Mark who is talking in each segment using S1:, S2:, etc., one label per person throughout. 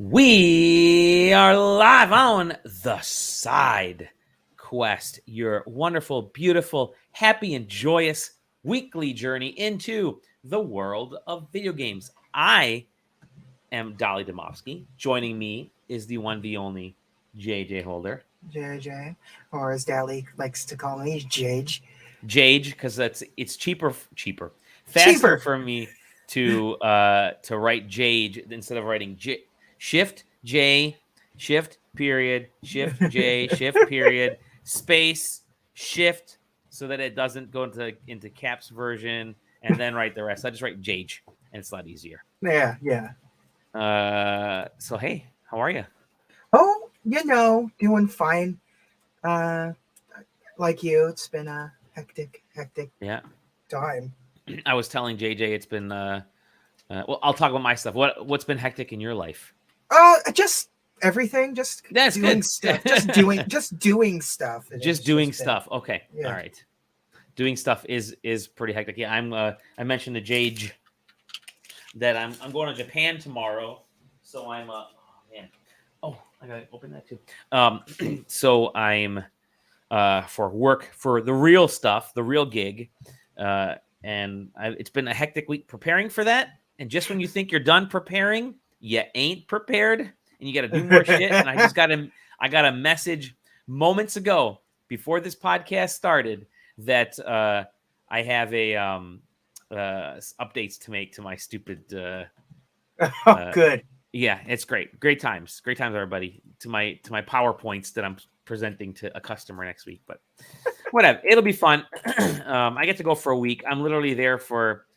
S1: We are live on the SideQuest, your wonderful, beautiful, happy, and joyous weekly journey into the world of video games. I am Dolly Domofsky. Joining me is the one, the only JJ Holder.
S2: JJ, or as Dally likes to call me, Jage.
S1: Jage, because it's faster for me to write Jage instead of writing Shift J, Shift period, Shift J, Shift period, space, Shift, so that it doesn't go into caps version, and then write the rest. I just write Jage, and it's a lot easier.
S2: Yeah.
S1: So hey, how are you?
S2: Oh, doing fine. Like you, it's been a hectic time.
S1: I was telling JJ it's been well, I'll talk about my stuff. What's been hectic in your life?
S2: Just everything. Just
S1: That's
S2: doing
S1: good.
S2: stuff. Just doing stuff.
S1: Just doing stuff. Okay.
S2: Yeah.
S1: All right. Doing stuff is pretty hectic. Yeah, I mentioned to Jage that I'm going to Japan tomorrow, so I'm oh man. Oh, I gotta open that too. So I'm for work for the real stuff, the real gig, and it's been a hectic week preparing for that. And just when you think you're done preparing, you ain't prepared, and you got to do more shit. And I got a message moments ago before this podcast started that I have a updates to make to my stupid.
S2: Good.
S1: Yeah, it's great. Great times, everybody. To my PowerPoints that I'm presenting to a customer next week, but whatever, it'll be fun. I get to go for a week. I'm literally there for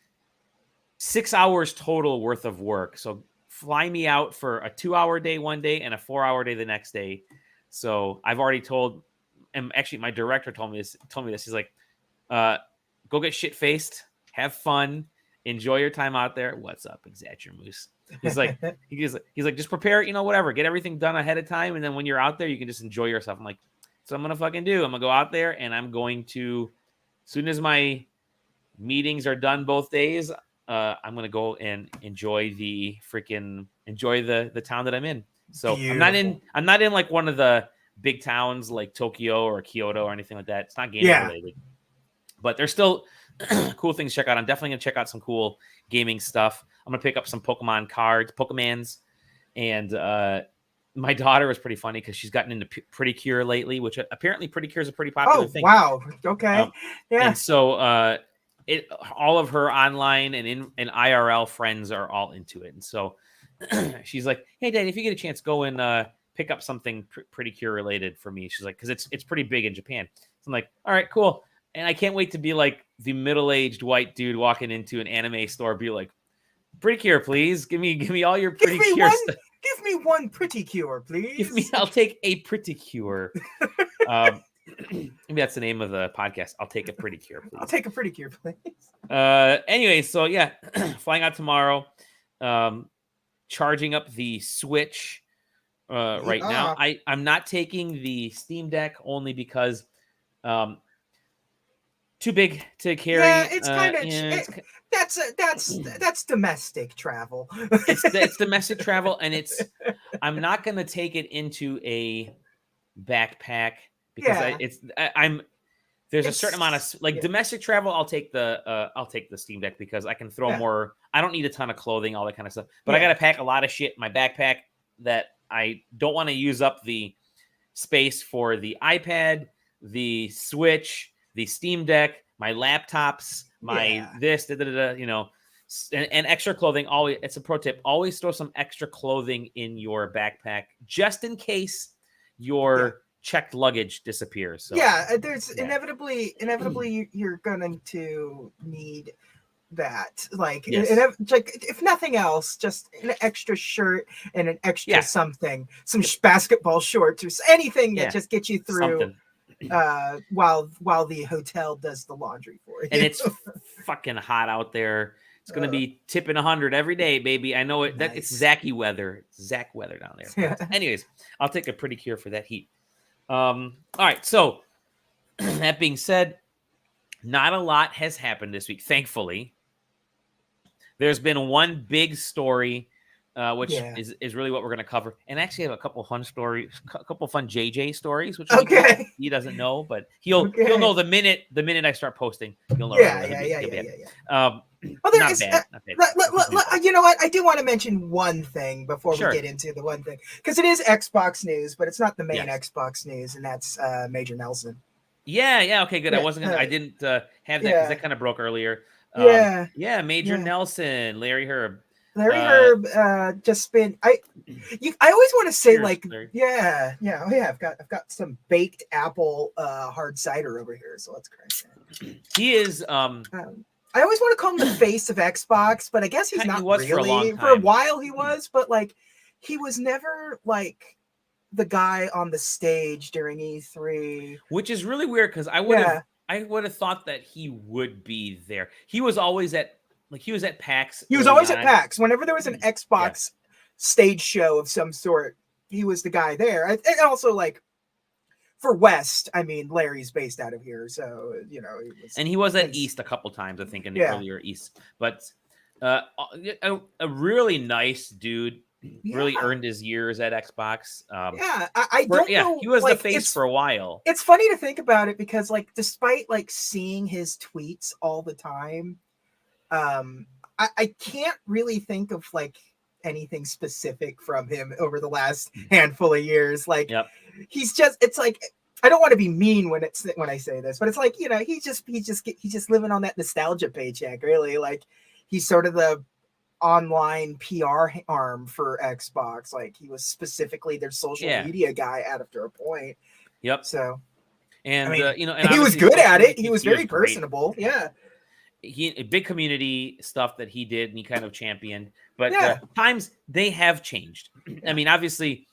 S1: 6 hours total worth of work. So fly me out for a 2-hour day one day and a 4-hour day the next day. So I've already told, and actually my director told me this. He's like, go get shit faced, have fun, enjoy your time out there. What's up, Exagger Moose? He's like, just prepare, whatever, get everything done ahead of time, and then when you're out there, you can just enjoy yourself. I'm like, so I'm gonna fucking do. I'm gonna go out there, and I'm going to, as soon as my meetings are done both days, I'm gonna go and enjoy the town that I'm in. So beautiful. I'm not in like one of the big towns like Tokyo or Kyoto or anything like that. It's not gaming related, but there's still cool things to check out. I'm definitely gonna check out some cool gaming stuff. I'm gonna pick up some Pokemans, and my daughter was pretty funny because she's gotten into Pretty-Cure lately, which apparently Pretty-Cure is a pretty popular thing.
S2: Oh wow, okay, yeah.
S1: And so all of her online and IRL friends are all into it, and so she's like, "Hey, Dad, if you get a chance, go and pick up something Pretty-Cure related for me." She's like, "Because it's pretty big in Japan." So I'm like, "All right, cool." And I can't wait to be like the middle-aged white dude walking into an anime store, be like, Pretty-Cure, please. Give me all your Pretty-Cure stuff.
S2: Give me one Pretty-Cure, please.
S1: I'll take a Pretty-Cure. Maybe that's the name of the podcast. I'll take a Pretty-Cure, please.
S2: I'll take a Pretty-Cure, please.
S1: Anyway, so yeah, flying out tomorrow. Charging up the Switch right now. I'm not taking the Steam Deck only because too big to carry.
S2: Yeah, it's kind of that's domestic travel.
S1: It's domestic travel, and I'm not going to take it into a backpack because there's a certain amount of domestic travel. I'll take the Steam Deck because I can throw more. I don't need a ton of clothing, all that kind of stuff, but I got to pack a lot of shit in my backpack that I don't want to use up the space for the iPad, the Switch, the Steam Deck, my laptops, my and extra clothing. Always, it's a pro tip. Always throw some extra clothing in your backpack just in case your checked luggage disappears. So,
S2: there's inevitably you're going to need that. Like, if nothing else, just an extra shirt and an extra something, some basketball shorts or anything that just gets you through. Something. While the hotel does the laundry for you.
S1: And it's fucking hot out there. It's going to be tipping 100 every day, baby. I know it. Nice. It's Zacky weather. It's Zach weather down there. Anyways, I'll take a Pretty-Cure for that heat. All right. So that being said, not a lot has happened this week. Thankfully, there's been one big story which is really what we're going to cover. And actually have a couple fun stories, a couple fun JJ stories, which he doesn't know, but he'll know the minute I start posting. He'll know.
S2: Well, there is. You know what? I do want to mention one thing before we get into the one thing, because it is Xbox news, but it's not the main Xbox news, and that's Major Nelson.
S1: Yeah. Okay, good. I didn't have that because that kind of broke earlier. Major Nelson, Larry Herb.
S2: Just been. I always want to say I've got some baked apple hard cider over here, so let's crack that.
S1: He is.
S2: I always want to call him the face of Xbox, but I guess he's not really. For a while he was, but like he was never like the guy on the stage during E3,
S1: which is really weird because I would have thought that he would be there. He was always at PAX.
S2: He was always at PAX. Whenever there was an Xbox stage show of some sort, he was the guy there. And also, like, for West, I mean, Larry's based out of here, so
S1: he was at East a couple times, I think, in the earlier East. But a really nice dude. Really earned his years at Xbox.
S2: I don't know.
S1: He was the face for a while.
S2: It's funny to think about it because, like, despite like seeing his tweets all the time, I can't really think of like anything specific from him over the last handful of years. Like, he's just. It's like, I don't want to be mean when I say this, but it's like, he's just living on that nostalgia paycheck. Really, like, he's sort of the online PR arm for Xbox. Like, he was specifically their social media guy after a point. So,
S1: and
S2: and he was good at it. He was very personable. Great. Yeah.
S1: A big community stuff that he did and he kind of championed, but times they have changed. I mean, obviously,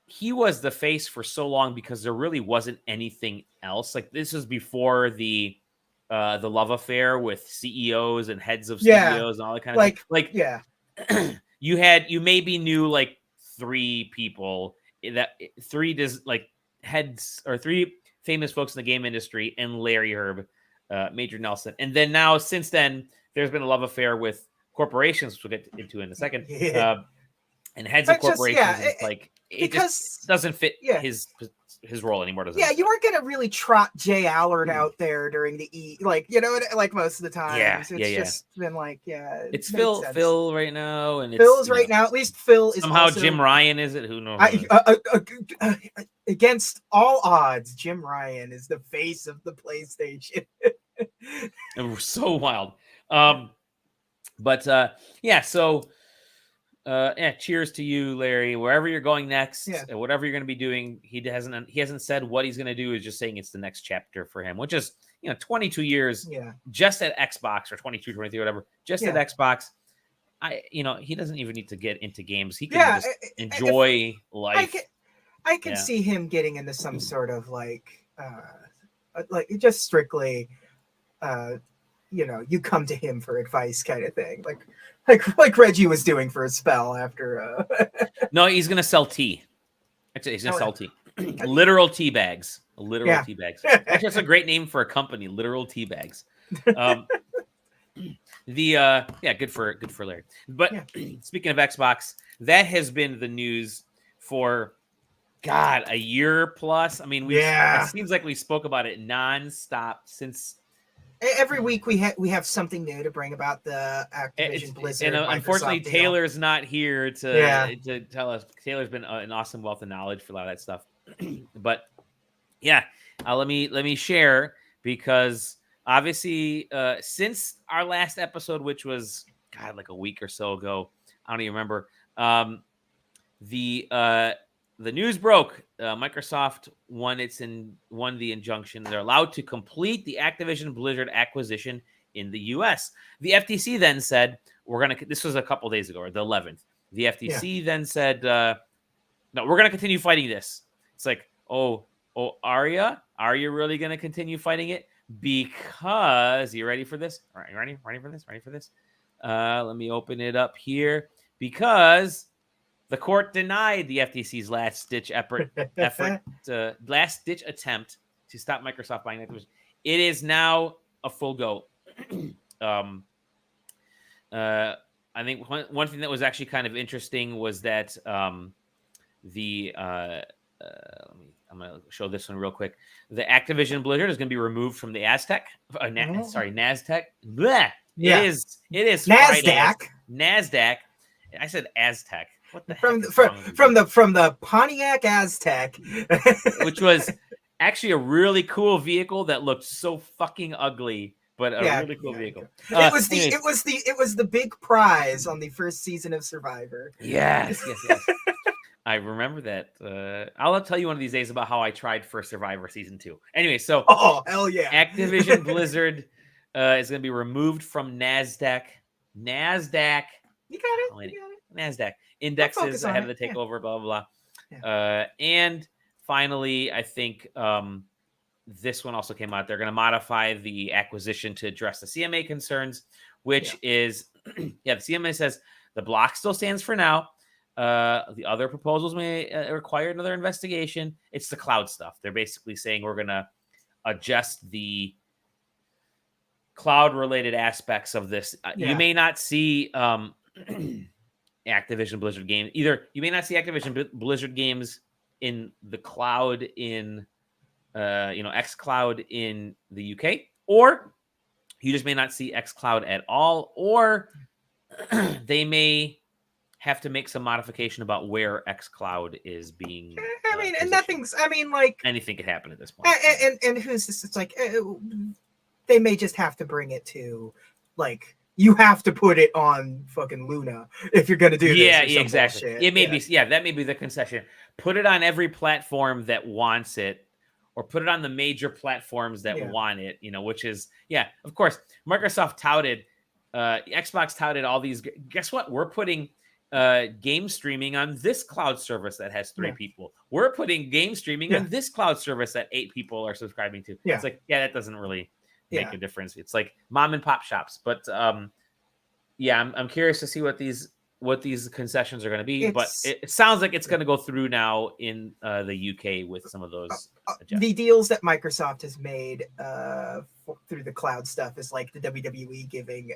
S1: he was the face for so long because there really wasn't anything else. Like, this was before the love affair with CEOs and heads of CEOs and all that kind of thing. Like, you maybe knew like three people heads or three famous folks in the game industry and Larry Herb. Major Nelson. And then now, since then, there's been a love affair with corporations, which we'll get into in a second. And heads of corporations, it just doesn't fit his role anymore, does it?
S2: You weren't going to really trot Jay Allard out there during the like most of the time. It's just been like,
S1: it's Phil right now. And
S2: Phil's right now. At least Phil is
S1: somehow also, Jim Ryan, is it? Who knows?
S2: Against all odds, Jim Ryan is the face of the PlayStation.
S1: It was so wild. Cheers to you, Larry. Wherever you're going next, whatever you're going to be doing, he hasn't said what he's going to do. He's just saying it's the next chapter for him, which is 22 years just at Xbox, or 22, 23, whatever, just at Xbox. He doesn't even need to get into games. He can just enjoy life.
S2: I can see him getting into some sort of like just strictly, you come to him for advice kind of thing, like Reggie was doing for a spell after.
S1: No, he's gonna sell tea. Actually, he's gonna sell tea. Literal tea bags. Tea bags. Actually, that's a great name for a company. Literal tea bags. Good for Larry. But speaking of Xbox, that has been the news for a year plus. I mean, it seems like we spoke about it nonstop since.
S2: Every week we have something new to bring about the Activision Blizzard.
S1: And unfortunately, Taylor's not here to tell us. Taylor's been an awesome wealth of knowledge for a lot of that stuff. But let me share, because obviously since our last episode, which was like a week or so ago, I don't even remember. The news broke. Microsoft won the injunction. They're allowed to complete the Activision Blizzard acquisition in the U.S. The FTC then said, this was a couple days ago, or the 11th. The FTC then said, no, we're going to continue fighting this. It's like, are you really going to continue fighting it? Because, you ready for this? All right, you ready for this? Let me open it up here. Because the court denied the FTC's last-ditch attempt to stop Microsoft buying Activision. It is now a full go. I think one thing that was actually kind of interesting was that I'm going to show this one real quick. The Activision Blizzard is going to be removed from the Aztec. NASDAQ. Blech.
S2: Yeah.
S1: It is
S2: NASDAQ.
S1: NASDAQ. I said Aztec. What the
S2: from
S1: heck
S2: the Pontiac Aztec,
S1: which was actually a really cool vehicle that looked so fucking ugly, but a really cool vehicle.
S2: It was the big prize on the first season of Survivor.
S1: Yes. I remember that. I'll tell you one of these days about how I tried for Survivor Season 2. Anyway, so
S2: hell yeah,
S1: Activision Blizzard is going to be removed from NASDAQ.
S2: You got it.
S1: NASDAQ indexes ahead of the takeover. Blah blah blah. And finally, I think this one also came out. They're going to modify the acquisition to address the CMA concerns, which is the CMA says the block still stands for now. The other proposals may require another investigation. It's the cloud stuff. They're basically saying we're going to adjust the cloud-related aspects of this. You may not see Activision Blizzard games. Either you may not see Activision Blizzard games in the cloud in xCloud in the UK, or you just may not see xCloud at all, or they may have to make some modification about where xCloud is being. Anything could happen at this point.
S2: And who's this? It's like they may just have to bring it to you have to put it on fucking Luna if you're gonna do this.
S1: Yeah, exactly. It may be. Yeah, that may be the concession. Put it on every platform that wants it, or put it on the major platforms that want it. Which is of course, Microsoft touted, Xbox touted all these. Guess what? We're putting game streaming on this cloud service that has 3 people. We're putting game streaming on this cloud service that 8 people are subscribing to. It's like, that doesn't really make a difference. It's like mom and pop shops. But I'm curious to see what these concessions are going to be. But it sounds like it's going to go through now in the UK with some of those
S2: the deals that Microsoft has made through the cloud stuff is like the WWE giving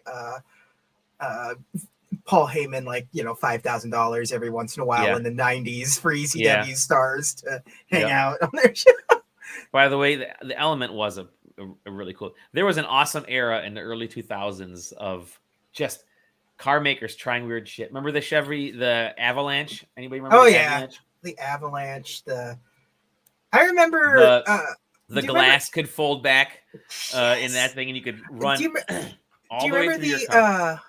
S2: Paul Heyman $5,000 every once in a while in the 90s for ECW stars to hang out on their show.
S1: By the way, the Element was a really cool. There was an awesome era in the early 2000s of just car makers trying weird shit. Remember the Avalanche? Anybody remember Avalanche?
S2: The Avalanche. I remember
S1: the glass could fold back in that thing, and you could run all the way through your car.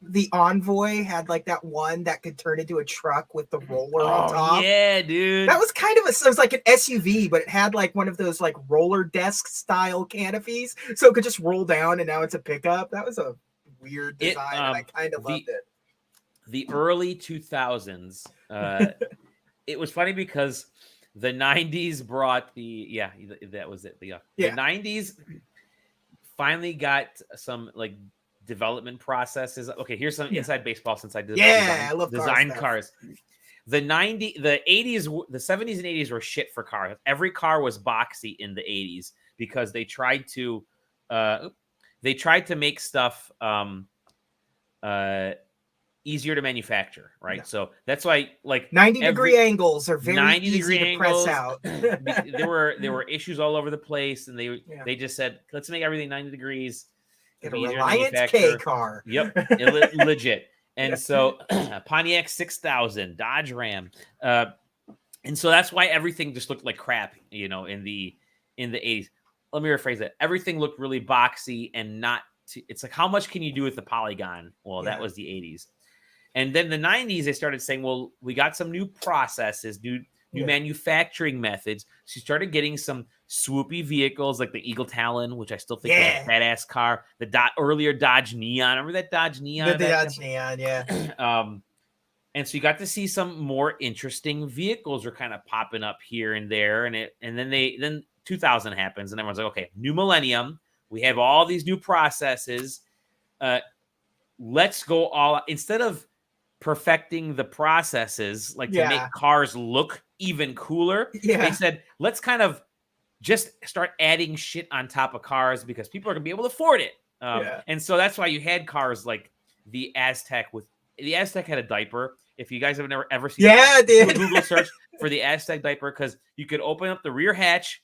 S2: The Envoy had that one that could turn into a truck with the roller on top.
S1: Yeah, dude.
S2: That was kind of it was like an SUV, but it had one of those roller desk style canopies, so it could just roll down, and now it's a pickup. That was a weird design, and I kind of loved it.
S1: The early 2000s, it was funny because the 90s brought that was it. The 90s finally got some development processes. Okay, here's some inside baseball since I did
S2: I love
S1: design cars. The 80s, the 70s and 80s were shit for cars. Every car was boxy in the 80s because they tried to make stuff easier to manufacture, right? So that's why
S2: 90-degree angles are very easy to press out.
S1: there were issues all over the place, and they just said, let's make everything 90 degrees.
S2: Get a Reliance K car.
S1: Yep, legit. And so Pontiac 6000, Dodge Ram, and so that's why everything just looked like crap, in the 80s. Let me rephrase that. Everything looked really boxy and not. It's like, how much can you do with the polygon? Well, that was the 80s, and then the 90s they started saying, well, we got some new processes, new manufacturing methods. So you started getting some swoopy vehicles like the Eagle Talon, which I still think is a badass car. The earlier Dodge Neon. Remember that Dodge Neon?
S2: The Dodge Neon, yeah.
S1: And so you got to see some more interesting vehicles were kind of popping up here and there. And then 2000 happens, and everyone's like, okay, new millennium. We have all these new processes. Let's go all instead of perfecting the processes to make cars look even cooler. They said, let's kind of just start adding shit on top of cars because people are gonna be able to afford it. And so that's why you had cars like the Aztec had a diaper. If you guys have never ever seen
S2: do
S1: a Google search for the Aztec diaper, because you could open up the rear hatch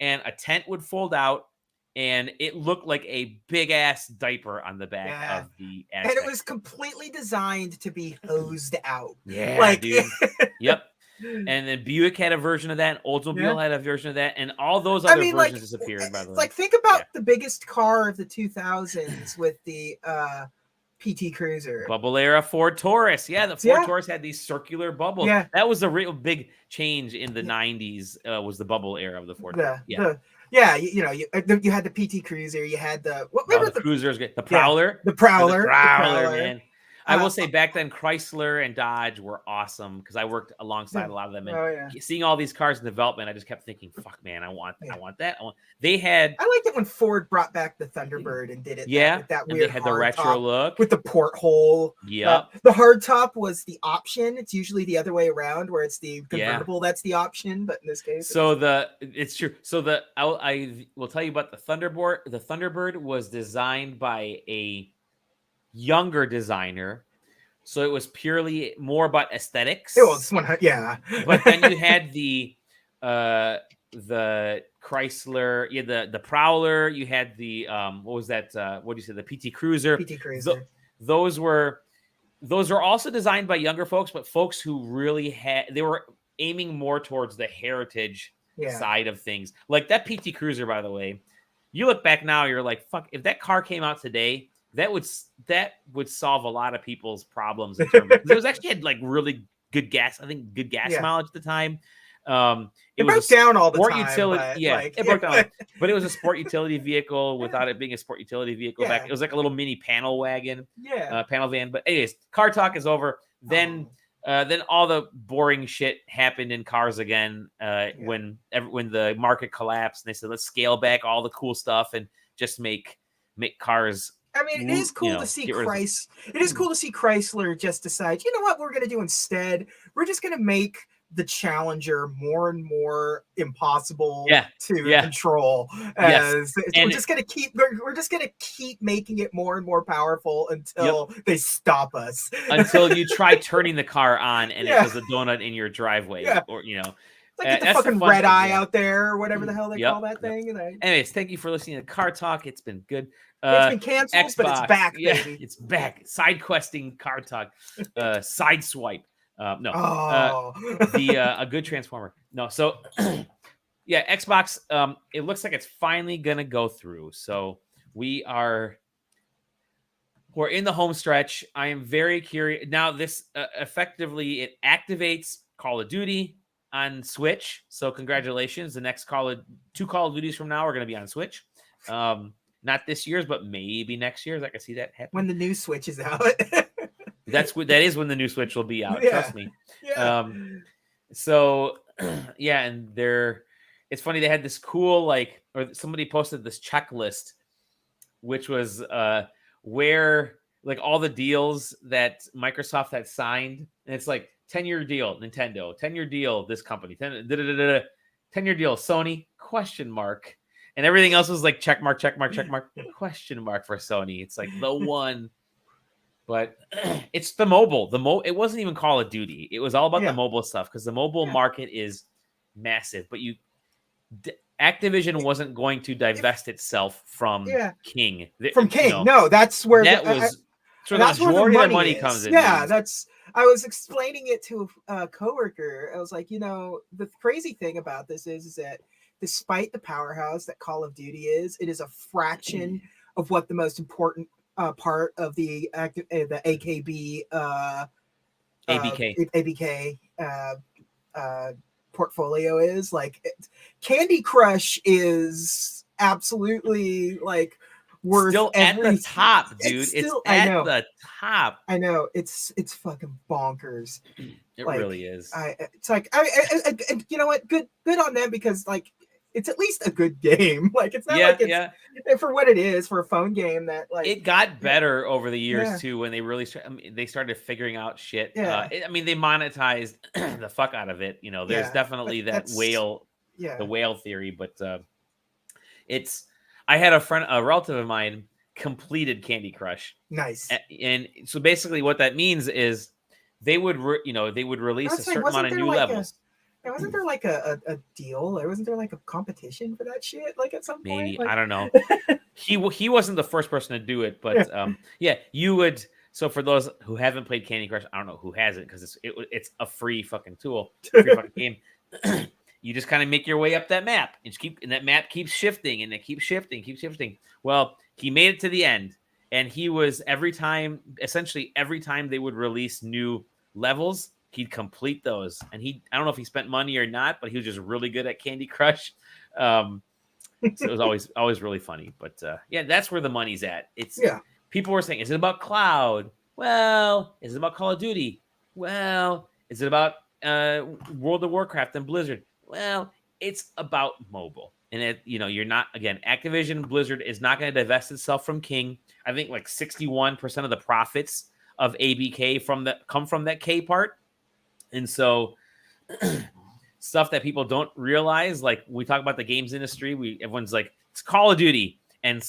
S1: and a tent would fold out and it looked like a big ass diaper on the back of the Aztec.
S2: And it was completely designed to be hosed out.
S1: Yeah, like, dude. Yep. And then Buick had a version of that. Oldsmobile had a version of that, and all those other versions disappeared. By the way,
S2: like think about the biggest car of the 2000s with the PT Cruiser,
S1: bubble era Ford Taurus. Yeah, the Ford Taurus had these circular bubbles. Yeah, that was a real big change in the 90s. Was the bubble era of the Ford Taurus.
S2: You had the PT Cruiser. You had the
S1: the Cruisers, the Prowler,
S2: the Prowler,
S1: man. I will say back then Chrysler and Dodge were awesome because I worked alongside a lot of them. And seeing all these cars in development, I just kept thinking, "Fuck, man, I want that." They had.
S2: I liked it when Ford brought back the Thunderbird and did it.
S1: Yeah,
S2: that weird.
S1: They had the retro look
S2: with the porthole.
S1: Yeah,
S2: the hardtop was the option. It's usually the other way around, where it's the convertible that's the option. But in this case,
S1: it's true. So I will tell you about the Thunderbird. The Thunderbird was designed by a younger designer, so it was purely more about aesthetics.
S2: It was
S1: But then you had the Chrysler, the Prowler. You had the what was that? What do you say? The PT Cruiser. Those were also designed by younger folks, but folks who really they were aiming more towards the heritage side of things. Like that PT Cruiser, by the way. You look back now, you're like, fuck. If that car came out today, that would solve a lot of people's problems. In terms of, it was actually had like really good gas. I think good gas mileage at the time.
S2: It broke down all the time.
S1: Utility, it broke down. But it was a sport utility vehicle without it being a sport utility vehicle. Back, it was like a little mini panel wagon, panel van. But anyways, car talk is over. Then all the boring shit happened in cars again. When the market collapsed, and they said let's scale back all the cool stuff and just make cars.
S2: I mean, it is cool to see Chrysler. It is cool to see Chrysler just decide, you know what we're going to do instead? We're just going to make the Challenger more and more impossible to control. We're just going to keep making it more and more powerful until they stop us.
S1: Until you try turning the car on and it does a donut in your driveway, or
S2: like the fucking red eye out there, or whatever the hell they call that thing.
S1: Anyways, thank you for listening to Car Talk. It's been good.
S2: It's been canceled, Xbox, but it's back, baby.
S1: It's back. Side questing Car Talk. Side swipe. A good Transformer. No, so Xbox. It looks like it's finally gonna go through. So we're in the home stretch. I am very curious now. This effectively it activates Call of Duty on Switch. So congratulations. The next two Call of Duties from now are going to be on Switch. Not this year's, but maybe next year's. I can see that happen.
S2: When the new Switch is out.
S1: that is when the new Switch will be out. Trust me. Yeah. And it's funny. They had this cool, or somebody posted this checklist, which was where all the deals that Microsoft had signed. And it's 10-year deal, Nintendo, 10-year deal, this company, 10-year deal, Sony, ? And everything else was check mark, question mark for Sony. It's the one, but it's the mobile. It wasn't even Call of Duty. It was all about the mobile stuff because the mobile market is massive. But Activision wasn't going to divest itself from King.
S2: From King, no, that's where
S1: the majority of the money comes in.
S2: Yeah, I was explaining it to a coworker. I was like, the crazy thing about this is that despite the powerhouse that Call of Duty is, it is a fraction of what the most important part of the AKB ABK portfolio is. Candy Crush is absolutely worth
S1: still at the top, dude. It's at the top.
S2: I know it's fucking bonkers.
S1: It really is.
S2: It's and you know what? Good on them because it's at least a good game. It's not for what it is for a phone game that
S1: it got better over the years too when they really they started figuring out shit. They monetized the fuck out of it. There's definitely that the whale theory, but I had a relative of mine completed Candy Crush.
S2: Nice.
S1: And so basically what that means is they would release a certain amount of new levels.
S2: Wasn't there like a deal, or wasn't there like a competition for that shit? Like at some point,
S1: maybe I don't know. He wasn't the first person to do it, but you would. So for those who haven't played Candy Crush, I don't know who hasn't because it's a free fucking tool, free fucking game. You just kind of make your way up that map and that map keeps shifting and it keeps shifting. Well, he made it to the end, and he was essentially every time they would release new levels, he'd complete those. And I don't know if he spent money or not, but he was just really good at Candy Crush. So it was always really funny. But that's where the money's at. People were saying, is it about cloud? Well, is it about Call of Duty? Well, is it about World of Warcraft and Blizzard? Well, it's about mobile. And you're not, again, Activision Blizzard is not going to divest itself from King. I think like 61% of the profits of ABK come from that K part. And so stuff that people don't realize, like we talk about the games industry, everyone's like, it's Call of Duty and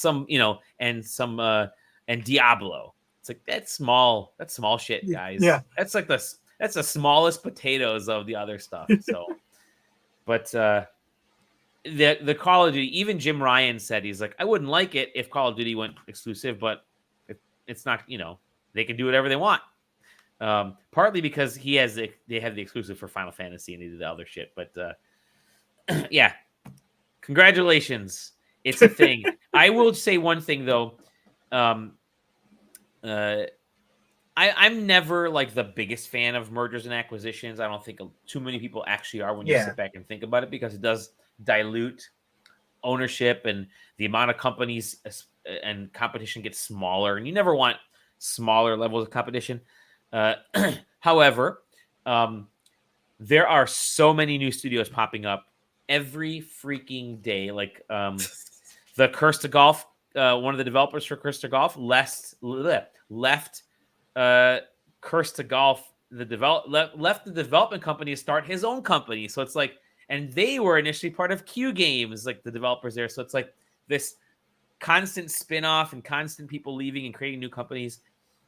S1: and Diablo. It's like that's small shit, guys.
S2: Yeah.
S1: That's the smallest potatoes of the other stuff. So but the Call of Duty, even Jim Ryan said, he's like, I wouldn't like it if Call of Duty went exclusive, but it's not, they can do whatever they want. Partly because they have the exclusive for Final Fantasy and they do the other shit. But yeah, congratulations. It's a thing. I will say one thing though. I'm never like the biggest fan of mergers and acquisitions. I don't think too many people actually are when you sit back and think about it, because it does dilute ownership and the amount of companies and competition gets smaller, and you never want smaller levels of competition. However, there are so many new studios popping up every freaking day. Like the Curse to Golf, one of the developers for Curse to Golf left Curse to Golf, left the development company to start his own company. So it's like, and they were initially part of Q Games, like the developers there. So it's like this constant spin-off and constant people leaving and creating new companies.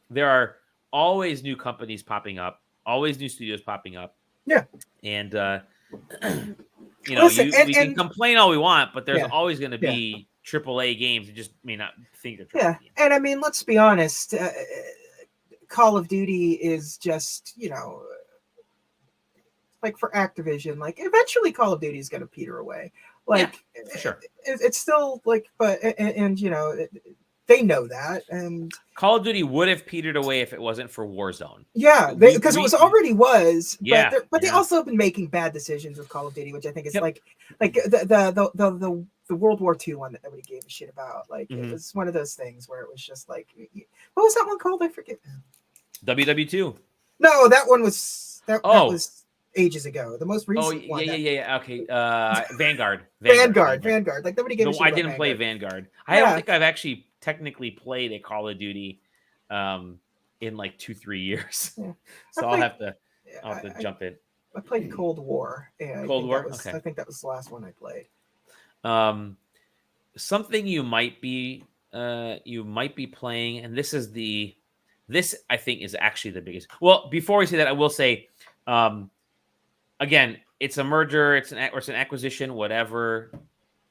S1: There are always new companies popping up, always new studios popping up.
S2: Yeah.
S1: And, we can complain all we want, but there's always going to be AAA games. You just may not think they're AAA games.
S2: And I mean, let's be honest. Call of Duty is just, like for Activision, like eventually Call of Duty is going to peter away. Like,
S1: for sure.
S2: It's still like, but, they know that, and
S1: Call of Duty would have petered away if it wasn't for Warzone.
S2: Yeah, because it was already was. But they also have been making bad decisions with Call of Duty, which I think is like the World War II one that nobody gave a shit about. Like it was one of those things where it was just like, what was that one called? I forget.
S1: WW2.
S2: No, that one was that was ages ago. The most recent one.
S1: Okay. Vanguard.
S2: Like nobody gave a shit about
S1: I didn't play Vanguard. I don't think I've actually technically played a Call of Duty in like 2-3 years. So I'll have to jump in.
S2: I played Cold War.
S1: Cold War?
S2: I think that was the last one I played.
S1: Something you might be playing, and this I think is actually the biggest. Well, before we say that, I will say, again, it's a merger, it's an acquisition, whatever.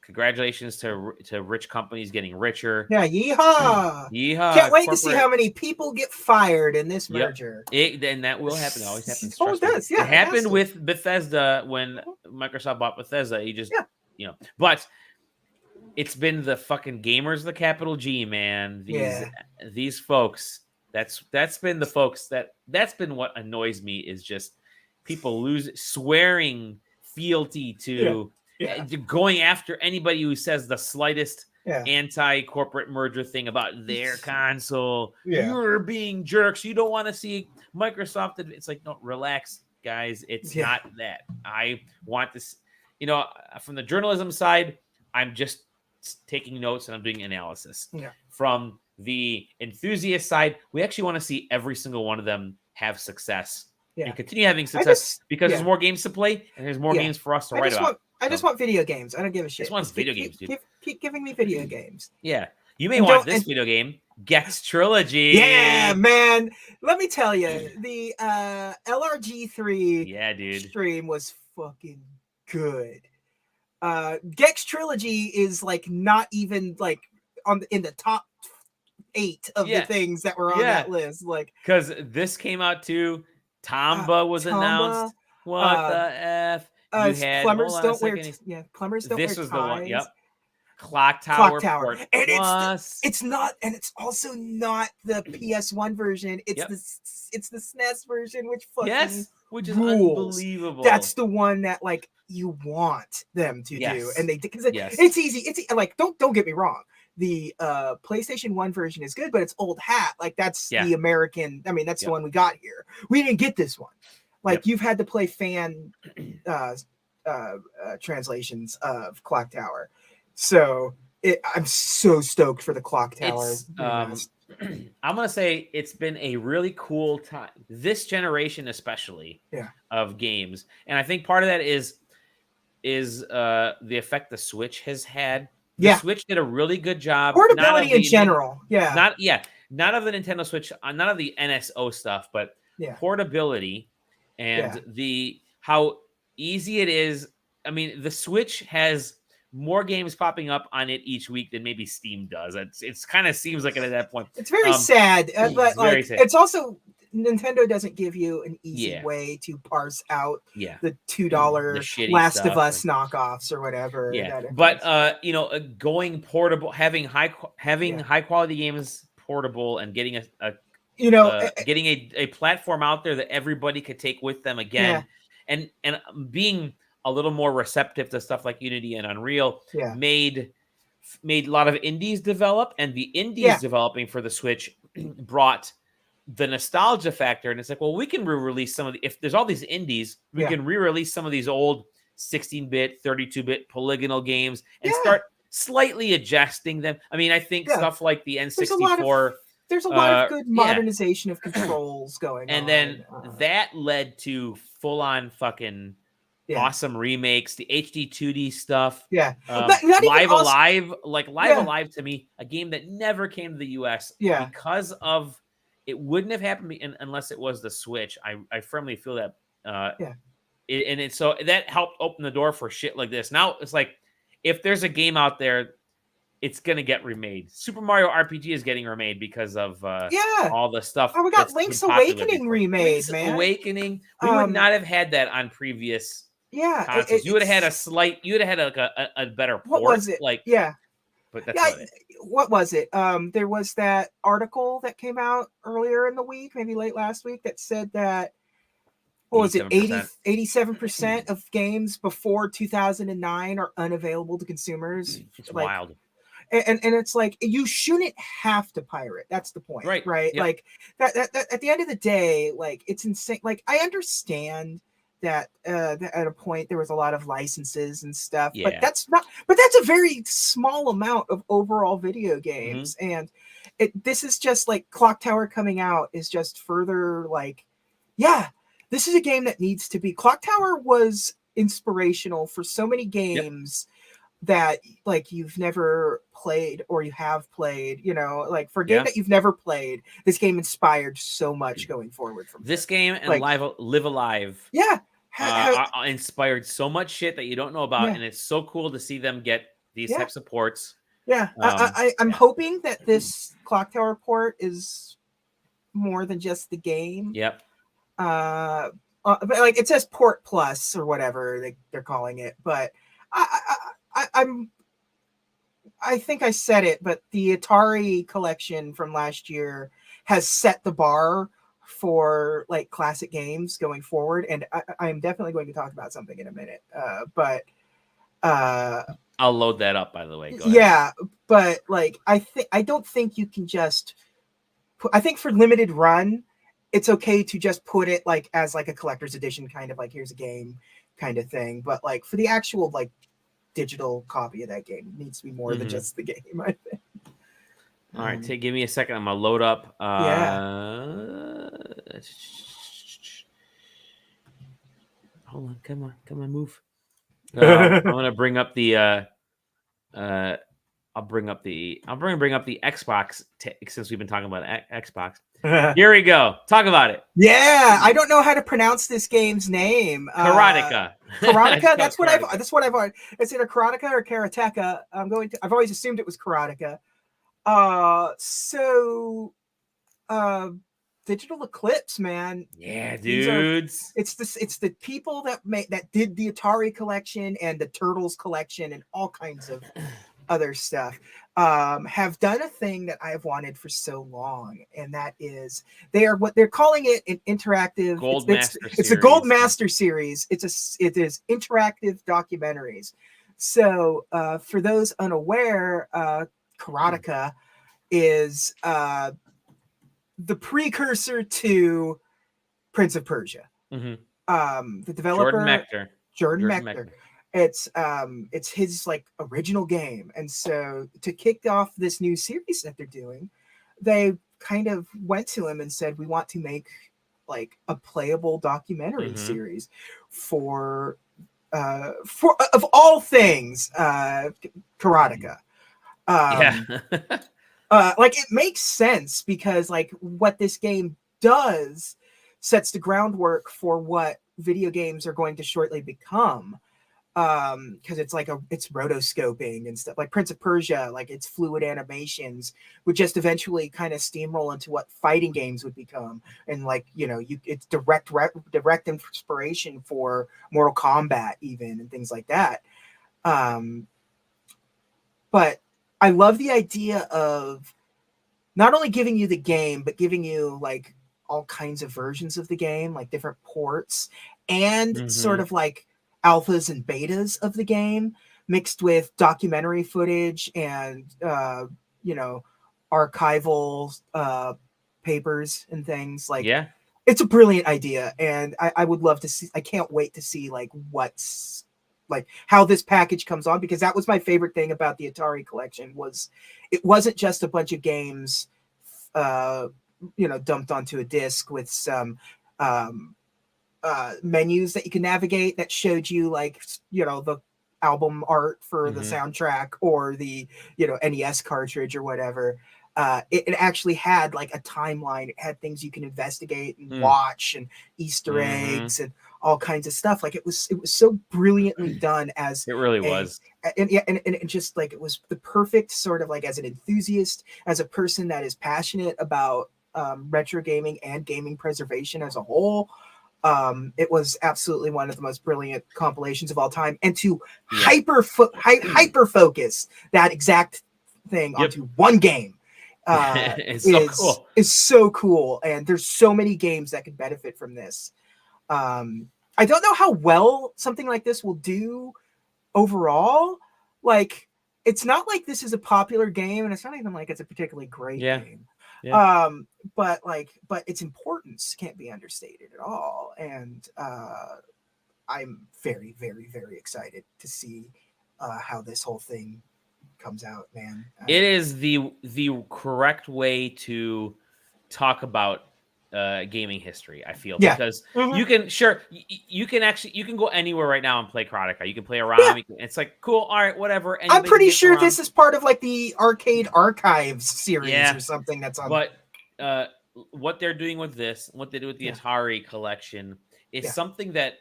S1: Congratulations to rich companies getting richer.
S2: Yeah, yeehaw!
S1: Yeehaw!
S2: Can't wait to see how many people get fired in this merger.
S1: And that will happen. It always happens.
S2: Oh, it does. Yeah,
S1: it happened with Bethesda when Microsoft bought Bethesda. But it's been the fucking gamers of the capital G, man. These folks. That's been the folks that's been what annoys me, is just people swearing fealty to. Going after anybody who says the slightest anti-corporate merger thing about their console. You're being jerks. You don't want to see Microsoft. It's like, no, relax, guys. It's not that. I want this, from the journalism side, I'm just taking notes and I'm doing analysis. From the enthusiast side, we actually want to see every single one of them have success and continue having success because there's more games to play and there's more games for us to write about.
S2: I just want video games. I don't give a shit.
S1: This one's video games, dude.
S2: Keep giving me video games.
S1: Yeah. You may want this video game, Gex Trilogy.
S2: Yeah, man. Let me tell you, the LRG3 stream was fucking good. Gex Trilogy is like not even like in the top 8 of the things that were on that list. Like,
S1: because this came out too. Tomba was announced. What the F? You had
S2: plumbers don't wear plumbers don't wear ties.
S1: This was the one. Yep. Clock Tower.
S2: And it's not, and it's also not the PS1 version. It's the SNES version, which fucking
S1: which is
S2: rules.
S1: Unbelievable.
S2: That's the one that like you want them to do, and they because it's easy. It's like don't get me wrong. The PlayStation 1 version is good, but it's old hat. Like that's the American. I mean, that's the one we got here. We didn't get this one. Like you've had to play fan translations of Clock Tower. So I'm so stoked for the Clock Tower.
S1: I'm gonna say it's been a really cool time this generation, especially of games, and I think part of that is the effect the Switch has had. The Switch did a really good job.
S2: Portability in general,
S1: not of the Nintendo Switch, not of the NSO stuff, but portability and how easy it is. I mean, the Switch has more games popping up on it each week than maybe Steam does. It's kind of seems like it at that point.
S2: It's very sad, but like it's also Nintendo doesn't give you an easy way to parse out the $2 Last of Us knockoffs or whatever.
S1: But going portable, having high quality games portable, and getting getting a platform out there that everybody could take with them again, and being a little more receptive to stuff like Unity and Unreal made a lot of indies develop, and the indies developing for the Switch brought the nostalgia factor. And it's like, well, we can re-release some of if there's all these indies, we can re-release some of these old 16-bit, 32-bit polygonal games and start slightly adjusting them. I mean, I think stuff like the N64.
S2: There's a lot of good modernization of controls going on.
S1: And then that led to full-on fucking awesome remakes, the HD 2D stuff. Live Alive, Alive to me, a game that never came to the US because of it wouldn't have happened unless it was the Switch. I firmly feel that. So that helped open the door for shit like this. Now it's like, if there's a game out there, it's gonna get remade. Super Mario RPG is getting remade because of all the stuff.
S2: Oh, we got Link's Awakening remade, man.
S1: Awakening. We would not have had that on previous. You would have had a better port.
S2: What was it?
S1: But that's not it.
S2: What was it? There was that article that came out earlier in the week, maybe late last week, that said that 87% of games before 2009 are unavailable to consumers.
S1: It's wild.
S2: And it's like, you shouldn't have to pirate. That's the point, right? Yep. Like that at the end of the day, like it's insane. Like I understand that at a point there was a lot of licenses and stuff, but that's a very small amount of overall video games. And this is just like Clock Tower coming out is just further like, this is a game that needs to be. Clock Tower was inspirational for so many games that like you've never played or you have played, like for a game that you've never played, this game inspired so much going forward from
S1: this game. And Live Alive inspired so much shit that you don't know about, and it's so cool to see them get these types of ports.
S2: I'm hoping that this Clock Tower port is more than just the game. But like it says Port Plus or whatever they're calling it, but I think I said it, but the Atari collection from last year has set the bar for like classic games going forward, and I'm definitely going to talk about something in a minute. But
S1: I'll load that up, by the way.
S2: Go ahead. But like I don't think you can just I think for limited run, it's okay to just put it like as like a collector's edition, kind of like here's a game kind of thing. But like for the actual like digital copy of that game, it needs to be more than just the game, I think.
S1: All right, give me a second. I'm gonna load up. Hold on, come on, move. I'm gonna bring up the I'll bring up the Xbox since we've been talking about Xbox. Here we go. Talk about it.
S2: Yeah, I don't know how to pronounce this game's name.
S1: Karateka.
S2: Karateka. That's what I've. It's either Karateka or Karateka. I've always assumed it was Karateka. Digital Eclipse, man.
S1: Yeah, dudes.
S2: It's the people that did the Atari collection and the Turtles collection and all kinds of other stuff. Have done a thing that I have wanted for so long, and that is they're calling it an interactive
S1: Gold Master series.
S2: It's a Gold Master series. It is interactive documentaries. So for those unaware, Karateka is the precursor to Prince of Persia.
S1: Mm-hmm.
S2: The developer
S1: Jordan Mechner.
S2: It's his like original game, and so to kick off this new series that they're doing, they kind of went to him and said, we want to make like a playable documentary series for of all things Karateka. Like it makes sense because like what this game does sets the groundwork for what video games are going to shortly become. Because it's rotoscoping and stuff like Prince of Persia, like its fluid animations would just eventually kind of steamroll into what fighting games would become, and like it's direct inspiration for Mortal Kombat even and things like that. But I love the idea of not only giving you the game, but giving you like all kinds of versions of the game, like different ports and sort of like alphas and betas of the game mixed with documentary footage and archival papers and things. Like it's a brilliant idea, and I would love to see. I can't wait to see like what's like how this package comes on, because that was my favorite thing about the Atari collection was it wasn't just a bunch of games dumped onto a disc with some menus that you can navigate that showed you like the album art for the soundtrack or the NES cartridge or whatever. It actually had like a timeline. It had things you can investigate and watch and Easter eggs and all kinds of stuff. Like it was so brilliantly done. As
S1: it really was.
S2: And just like it was the perfect sort of like as an enthusiast, as a person that is passionate about retro gaming and gaming preservation as a whole. It was absolutely one of the most brilliant compilations of all time, and to hyper focus that exact thing onto one game is so cool. And there's so many games that could benefit from this. I don't know how well something like this will do overall. Like it's not like this is a popular game, and it's not even like it's a particularly great game. Yeah. But its importance can't be understated at all. And I'm very, very, very excited to see how this whole thing comes out, man.
S1: It is the correct way to talk about gaming history, I feel, because you can you can go anywhere right now and play Karateka. You can play around. It's like cool. All right, whatever. Anybody
S2: I'm pretty sure this is part of like the Arcade Archives series or something that's on.
S1: But what they're doing with this, what they do with the Atari collection, is something that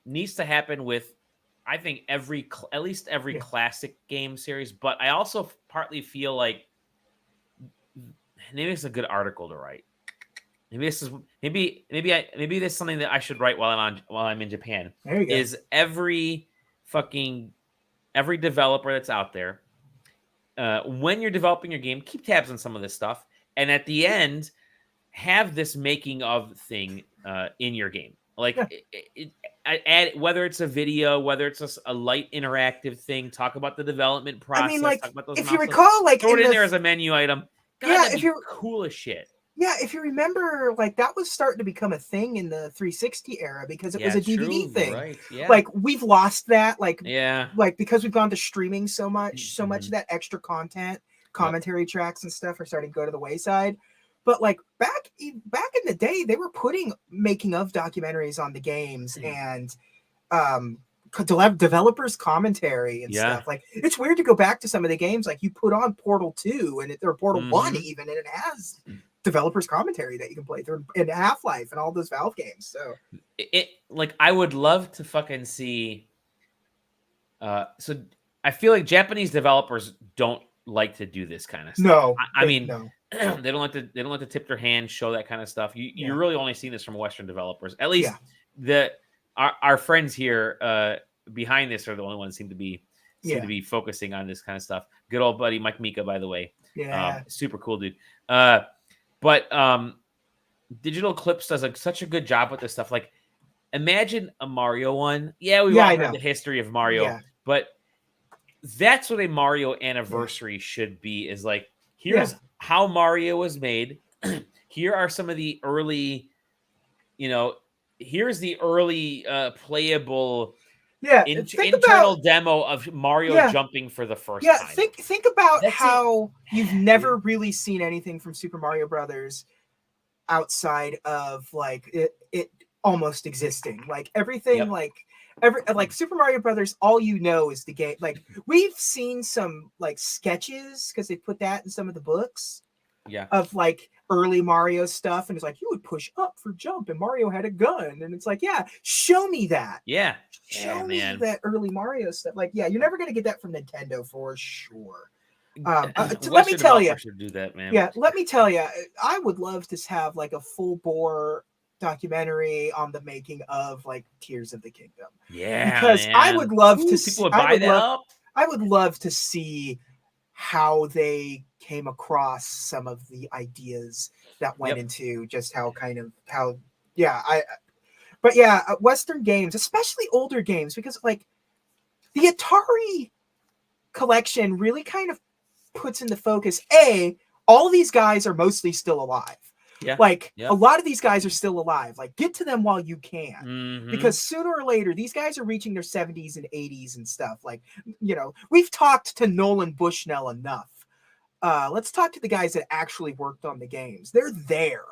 S1: needs to happen with, I think, at least every classic game series. But I also partly feel like maybe it's a good article to write. Maybe this is something that I should write while I'm in Japan.
S2: There you go.
S1: Is every developer that's out there, when you're developing your game, keep tabs on some of this stuff, and at the end, have this making of thing in your game. Like add, whether it's a video, whether it's a light interactive thing, talk about the development process. I mean,
S2: like,
S1: talk about those
S2: if you recall, like
S1: throw it in there as a menu item. God, that'd be cool as shit.
S2: Yeah, if you remember, like that was starting to become a thing in the 360 era because it was a DVD thing.
S1: Right. Yeah.
S2: Like we've lost that. Like because we've gone to streaming so much of that extra content, commentary tracks and stuff are starting to go to the wayside. But like back in the day, they were putting making of documentaries on the games, and developers commentary and stuff. Like, it's weird to go back to some of the games. Like, you put on Portal 2 or Portal 1 even, and it has developers commentary that you can play through, in Half-Life and all those Valve games. So
S1: like, I would love to fucking see. So I feel like Japanese developers don't like to do this kind of stuff.
S2: No,
S1: I mean, no. They don't like to tip their hand, show that kind of stuff. You're really only seeing this from Western developers. At least our friends here behind this are the only ones seem to be focusing on this kind of stuff. Good old buddy Mike Mika, by the way. Super cool dude. But Digital Eclipse does such a good job with this stuff. Like, imagine a Mario one. We all heard the history of Mario, but that's what a Mario anniversary should be. Is like, here's how Mario was made. Here are some of the early, here's the early playable internal demo of Mario jumping for the first time.
S2: Think about how you've never really seen anything from Super Mario Brothers outside of like it almost existing. Like everything like Super Mario Brothers, all you know is the game. Like, we've seen some like sketches because they put that in some of the books of like early Mario stuff, and it's like you would push up for jump and Mario had a gun, and it's like, show me that. Show me that early Mario stuff. Like, you're never gonna get that from Nintendo for sure. Let me tell you,
S1: do that, man.
S2: Let me tell you, I would love to have like a full bore documentary on the making of like Tears of the Kingdom. Because I would love to see people would buy that up. I would love to see how they came across some of the ideas that went into just Western games, especially older games, because like the Atari collection really kind of puts into focus, all these guys are mostly still alive. A lot of these guys are still alive. Like, get to them while you can, because sooner or later these guys are reaching their 70s and 80s and stuff. Like, we've talked to Nolan Bushnell enough. Let's talk to the guys that actually worked on the games. They're there,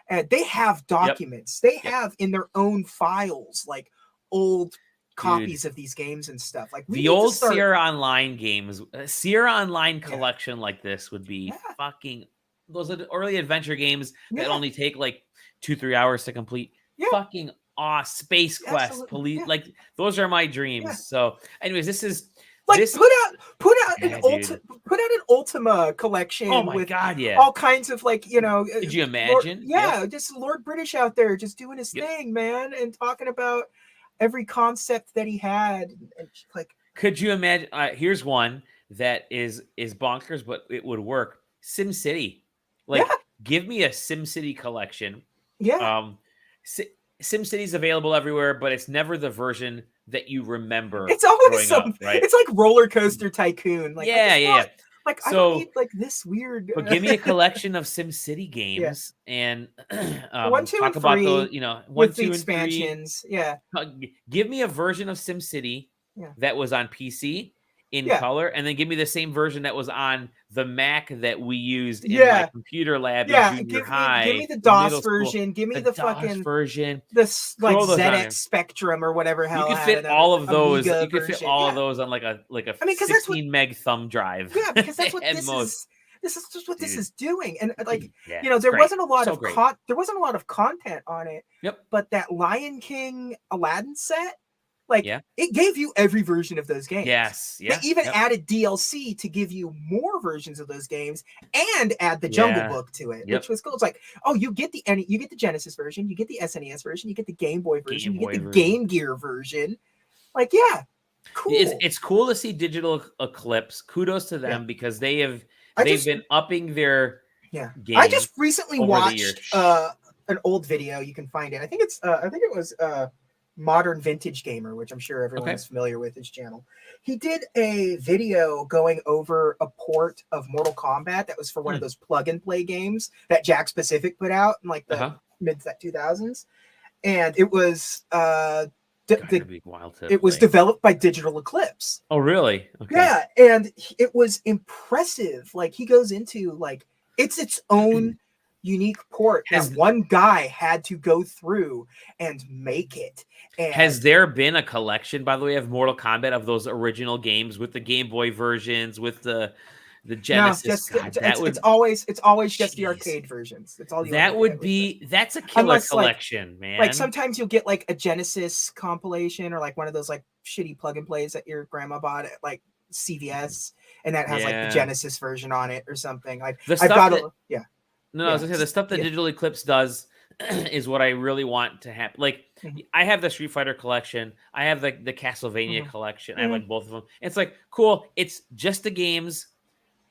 S2: and they have documents. They have in their own files like old copies of these games and stuff. Like,
S1: the old Sierra Online games, Sierra Online collection like this would be fucking. Those are the early adventure games that only take like 2-3 hours to complete. Fucking awesome. Space Quest, Police, like those are my dreams. So, anyways, this is
S2: like put out an Ultima collection.
S1: Oh my
S2: with
S1: god,
S2: all kinds of like
S1: Could you imagine?
S2: Just Lord British out there just doing his thing, man, and talking about every concept that he had. And like,
S1: could you imagine? Here's one that is bonkers, but it would work. SimCity. Like, give me a SimCity collection. SimCity's available everywhere, but it's never the version that you remember.
S2: It's always something. Right? It's like Roller Coaster Tycoon. Like, Like, so, I don't need like this weird.
S1: But give me a collection of SimCity games and
S2: 1, 2,
S1: talk
S2: and 3
S1: about those. 1,
S2: with
S1: 2,
S2: the
S1: and
S2: expansions.
S1: 3. Give me a version of SimCity that was on PC in color, and then give me the same version that was on the Mac that we used in my computer lab in junior high.
S2: Give me the DOS version. Give me the fucking
S1: version.
S2: This like ZX Spectrum or whatever hell.
S1: You could fit all of those. You could fit all of those on like a 16 meg thumb drive.
S2: Yeah, because that's what this is. This is just what this is doing, and like there wasn't a lot of content on it. But that Lion King Aladdin set. Like, it gave you every version of those games. They even added DLC to give you more versions of those games and add the Jungle Book to it, which was cool. It's like, you get the Genesis version, you get the SNES version, you get the Game Boy version, you get the Game Gear version. Like, cool.
S1: It's cool to see Digital Eclipse. Kudos to them because they've been upping their game.
S2: I just recently watched an old video. You can find it. I think it was Modern Vintage Gamer, which I'm sure everyone is familiar with his channel. He did a video going over a port of Mortal Kombat that was for one of those plug and play games that Jack Specific put out in like the mid 2000s, and it was it was developed by Digital Eclipse.
S1: Oh, really?
S2: Okay. Yeah, and it was impressive. Like, he goes into like it's its own unique port that one guy had to go through and make it. And
S1: has there been a collection, by the way, of Mortal Kombat, of those original games with the Game Boy versions, with the Genesis?
S2: No, it's always just the arcade versions. That's all.
S1: That's a killer collection, man.
S2: Like sometimes you'll get like a Genesis compilation or like one of those like shitty plug and plays that your grandma bought at like CVS, and that has like the Genesis version on it or something. Like
S1: the stuff I was gonna say the stuff that Digital Eclipse does is what I really want to happen. Like I have the Street Fighter collection, I have the Castlevania collection, I have like both of them. It's like cool. It's just the games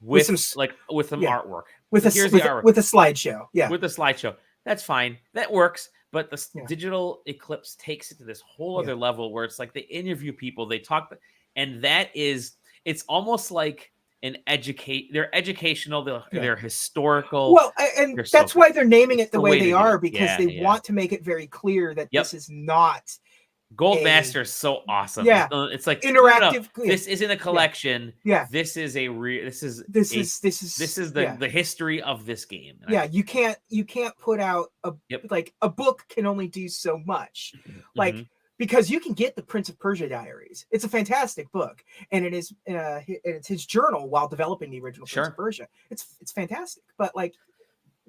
S1: with some artwork.
S2: With a slideshow. Yeah.
S1: With a slideshow. That's fine. That works. But the Digital Eclipse takes it to this whole other level where it's like they interview people, they talk, and it's almost like they're educational, they're historical.
S2: Well, and that's why they're naming it the way they are, because they want to make it very real that this is not
S1: Goldmaster is so awesome.
S2: Yeah,
S1: it's like
S2: interactive.
S1: No. This isn't a collection.
S2: Yeah,
S1: this is a real. This is the history of this game.
S2: And you can't put out a book can only do so much, because you can get the Prince of Persia Diaries. It's a fantastic book, and it's his journal while developing the original Prince of Persia. It's fantastic, but like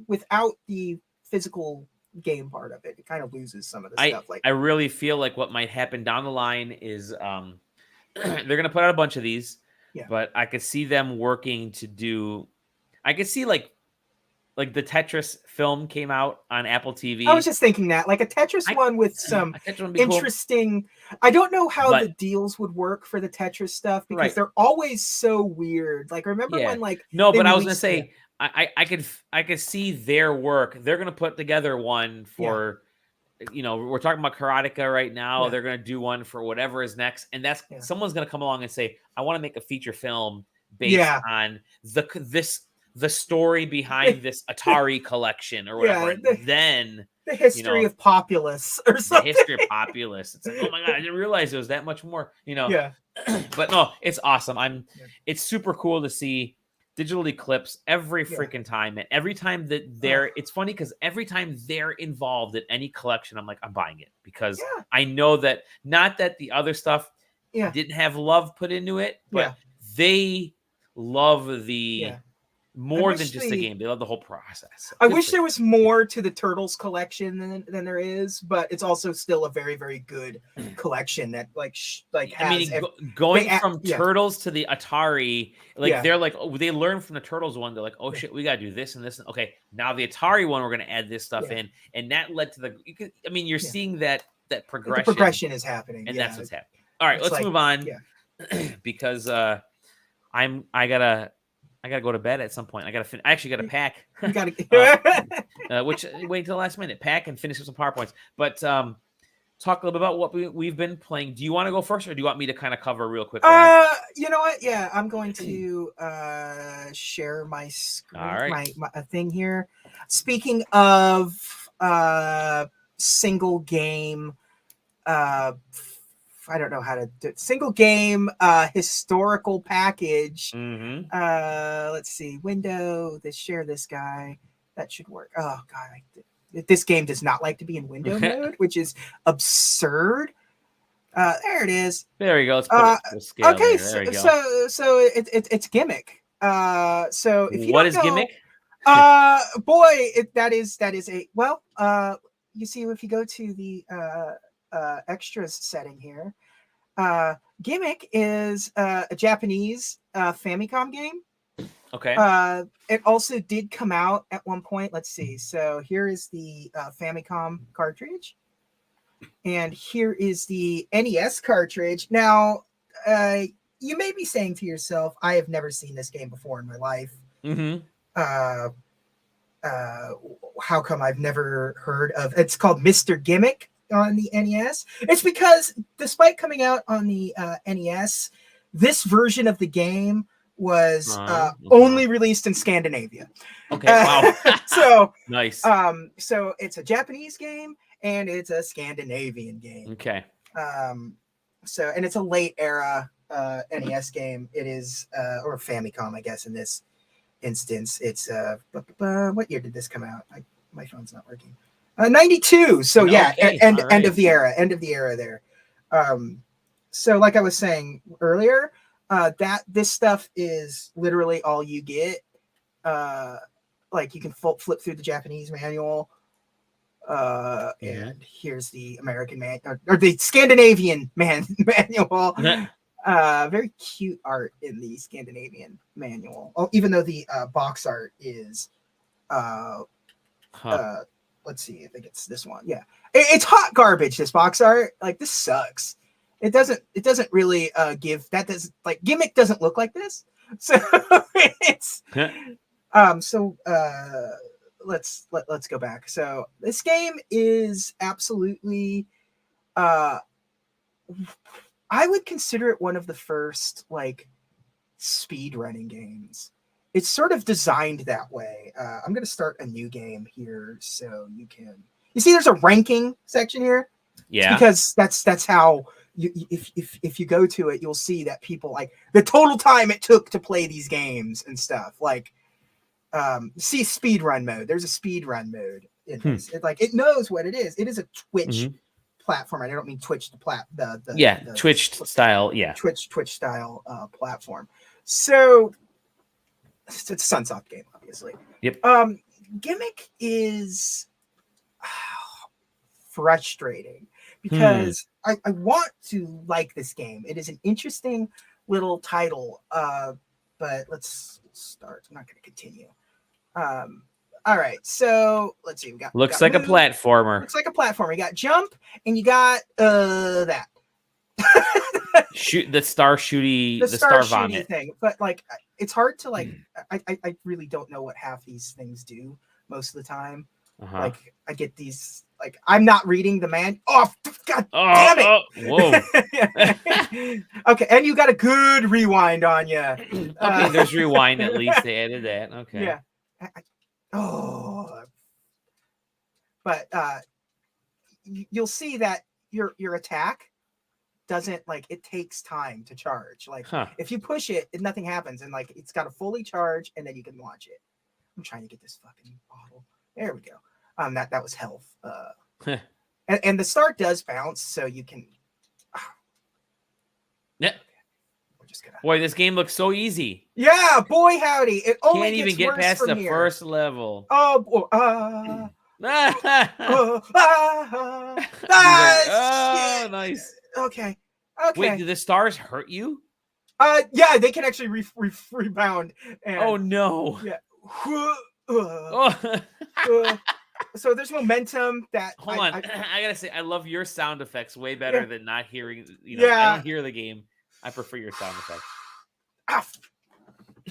S2: without the physical game part of it kind of loses some of the stuff. Like
S1: I really feel like what might happen down the line is they're gonna put out a bunch of these, but I could see them working to do. I could see like the Tetris film came out on Apple TV.
S2: I was just thinking that like a Tetris one with some interesting. Cool. I don't know how the deals would work for the Tetris stuff because they're always so weird. Like remember when like
S1: but I was gonna say. I could see their work. They're gonna put together one for, we're talking about Karateka right now. Yeah. They're gonna do one for whatever is next, and that's someone's gonna come along and say, "I want to make a feature film based on the story behind this Atari collection or whatever." Then
S2: the history of Populous or something.
S1: The history of Populous. It's like, oh my god, I didn't realize it was that much more. Yeah. But no, it's awesome. It's super cool to see Digital Eclipse every freaking time, and every time that it's funny because every time they're involved in any collection, I'm like, I'm buying it because I know that not that the other stuff didn't have love put into it, but they love the more than just the game. They love the whole process. So
S2: I wish there was more to the Turtles collection than there is, but it's also still a very, very good collection that going from Turtles to the Atari,
S1: they're like, they learn from the Turtles one. They're like, oh shit, we got to do this and this. Okay, now the Atari one, we're going to add this stuff in. And that led to you're seeing that progression.
S2: The progression is happening.
S1: And that's what's happening. All right, let's move on because I gotta go to bed at some point. I actually gotta pack.
S2: You gotta
S1: which wait until the last minute. Pack and finish with some PowerPoints. But talk a little bit about what we've been playing. Do you want to go first, or do you want me to kind of cover real quick?
S2: You know what? Yeah, I'm going to share my screen, my thing here. Speaking of single game, I don't know how to do it. Single game historical package. Let's see. Window. Share this guy. That should work. Oh god, this game does not like to be in window mode, which is absurd. There it is.
S1: There we go. Let's put it to scale.
S2: Okay, so it's gimmick. So if you
S1: what is gimmick?
S2: That is a you see if you go to the extras setting here, gimmick is a Japanese Famicom game.
S1: Okay.
S2: It also did come out at one point. Let's see. So here is the Famicom cartridge, and here is the NES cartridge. Now, you may be saying to yourself, "I have never seen this game before in my life." How come I've never heard of? It's called Mr. Gimmick on the NES. It's because despite coming out on the NES, this version of the game was only released in Scandinavia.
S1: Okay, wow.
S2: So
S1: nice.
S2: So it's a Japanese game and it's a Scandinavian game.
S1: Okay.
S2: So and it's a late era NES game. It is or Famicom, I guess, in this instance. It's what year did this come out? My phone's not working. 92. So yeah,
S1: Okay.
S2: end
S1: All right.
S2: of the era. End of the era there. So like I was saying earlier, that this stuff is literally all you get. Like you can flip through the Japanese manual. And here's the American or the Scandinavian manual. Very cute art in the Scandinavian manual. Oh, even though the box art is, let's see, I think it's this one. Yeah, it's hot garbage. This box art, like this sucks. It doesn't really give that. Does like Gimmick doesn't look like this. So it's let's go back. So this game is absolutely I would consider it one of the first like speed running games. It's sort of designed that way. I'm going to start a new game here so you see there's a ranking section here.
S1: Yeah.
S2: It's because that's how if you go to it, you'll see that people like the total time it took to play these games and stuff. Like see speed run mode. There's a speed run mode in this. It knows what it is. It is a Twitch platform. I don't mean Twitch the
S1: Twitch style. Yeah.
S2: Twitch style platform. So it's a Sunsoft game, obviously.
S1: Yep.
S2: Gimmick is frustrating because I want to like this game. It is an interesting little title. But let's start. I'm not going to continue. All right, so let's see.
S1: Looks like a platformer.
S2: Looks like a platformer. You got jump, and you got that.
S1: Shoot the star shooty, the star vomit
S2: thing. But like, it's hard to like. I really don't know what half these things do most of the time. Like, I get these. Like, I'm not reading the man. Oh, God damn it! Whoa. Okay, and you got a good rewind on you.
S1: Okay, there's rewind at least. They added that. Okay.
S2: Yeah. But you'll see that your attack doesn't like it takes time to charge. Like if you push it, nothing happens, and like it's got to fully charge, and then you can launch it. I'm trying to get this fucking bottle. There we go. That was health. And the start does bounce, so you can.
S1: Yeah. Boy, this game looks so easy.
S2: Yeah, boy, howdy! It only
S1: can't even get past the first level.
S2: Oh,
S1: nice.
S2: Okay.
S1: Wait, do the stars hurt you?
S2: Yeah, they can actually rebound. And,
S1: oh no.
S2: Yeah. So there's momentum that.
S1: Hold on, I gotta say, I love your sound effects way better than not hearing. I don't hear the game. I prefer your sound effects.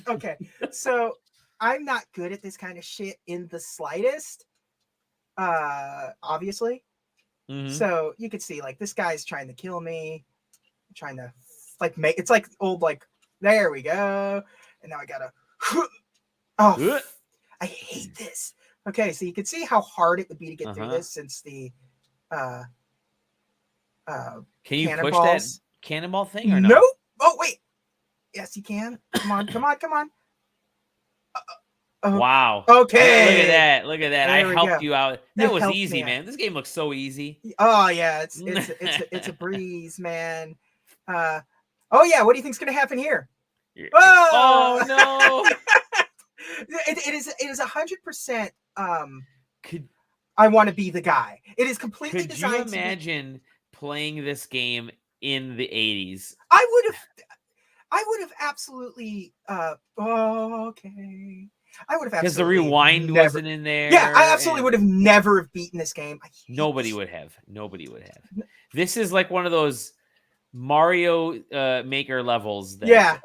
S2: Okay, so I'm not good at this kind of shit in the slightest. Obviously. So you could see like this guy's trying to kill me, trying to like make it's like old like there we go, and now I gotta. I hate this. Okay, so you can see how hard it would be to get through this since the
S1: can you push that cannonball thing or no?
S2: Nope. Oh wait. Yes, you can. Come on.
S1: Wow.
S2: Okay.
S1: Look at that. I helped you out. That was easy, man. This game looks so easy.
S2: Oh yeah, it's a breeze, man. Oh yeah, what do you think's gonna happen here?
S1: Oh no.
S2: It is 100%. I want to be the guy. It is completely designed.
S1: Could you imagine playing this game in the 80s?
S2: I would have absolutely. Okay. I would have
S1: because the rewind wasn't in there.
S2: Yeah, I absolutely would have never have beaten this game.
S1: Nobody would have. This is like one of those Mario Maker levels. That,
S2: yeah.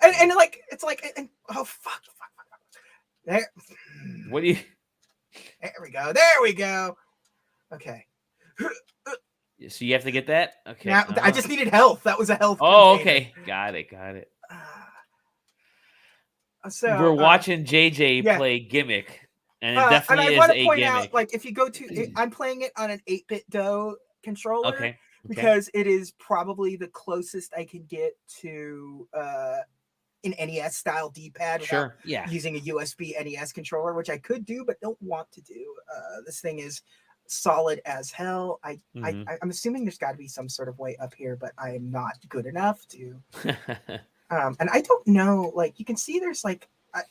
S2: And like it's like oh fuck. There.
S1: What do you?
S2: There we go. Okay.
S1: So you have to get that. Okay.
S2: Now, I just needed health. That was a health.
S1: Oh, okay. Got it.
S2: So
S1: we're watching JJ play Gimmick, and it definitely
S2: and I
S1: is
S2: want
S1: a
S2: to point
S1: gimmick.
S2: out, like, if you go to, I'm playing it on an 8-bit DOE controller.
S1: Okay.
S2: Because it is probably the closest I could get to an NES style D-pad without using a USB NES controller, which I could do but don't want to do. This thing is solid as hell. I'm assuming there's got to be some sort of way up here, but I am not good enough to. And I don't know. Like you can see, there's like, not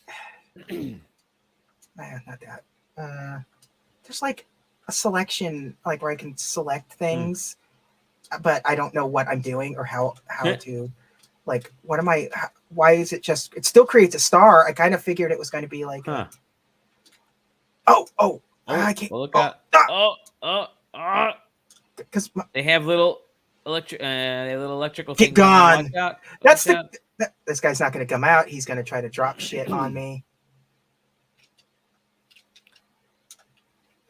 S2: that. There's like a selection, like where I can select things, but I don't know what I'm doing or how to. Like, what am I? Why is it just? It still creates a star. I kind of figured it was going to be like. I can't.
S1: Look because they have little electrical.
S2: Get gone. That's this guy's not going to come out. He's going to try to drop shit on me.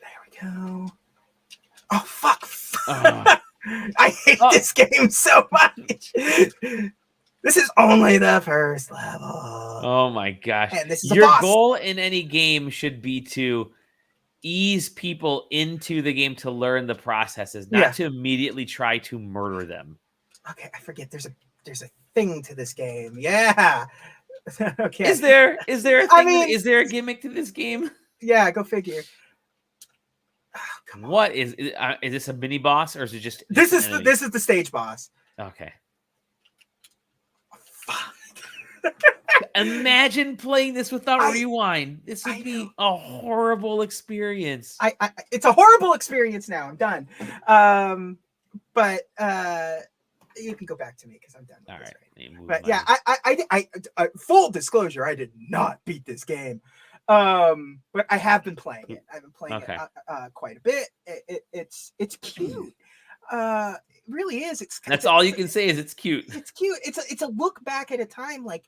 S2: There we go. Oh fuck! I hate this game so much. This is only the first level.
S1: Oh my gosh.
S2: And this is
S1: your goal in any game should be to ease people into the game to learn the processes, not to immediately try to murder them.
S2: Okay, I forget there's a thing to this game. Yeah. Okay.
S1: Is there a thing? I mean, is there a gimmick to this game?
S2: Yeah, go figure.
S1: Oh, come on. What is this a mini boss or is it just
S2: this is the stage boss.
S1: Okay. Imagine playing this without rewind. This would be a horrible experience.
S2: It's a horrible experience now. I'm done. But you can go back to me because I'm done. All right. But yeah, I full disclosure, I did not beat this game. But I have been playing it. I've been playing it quite a bit. It's cute. It really is.
S1: That's all you can say is it's cute.
S2: It's cute. It's a look back at a time like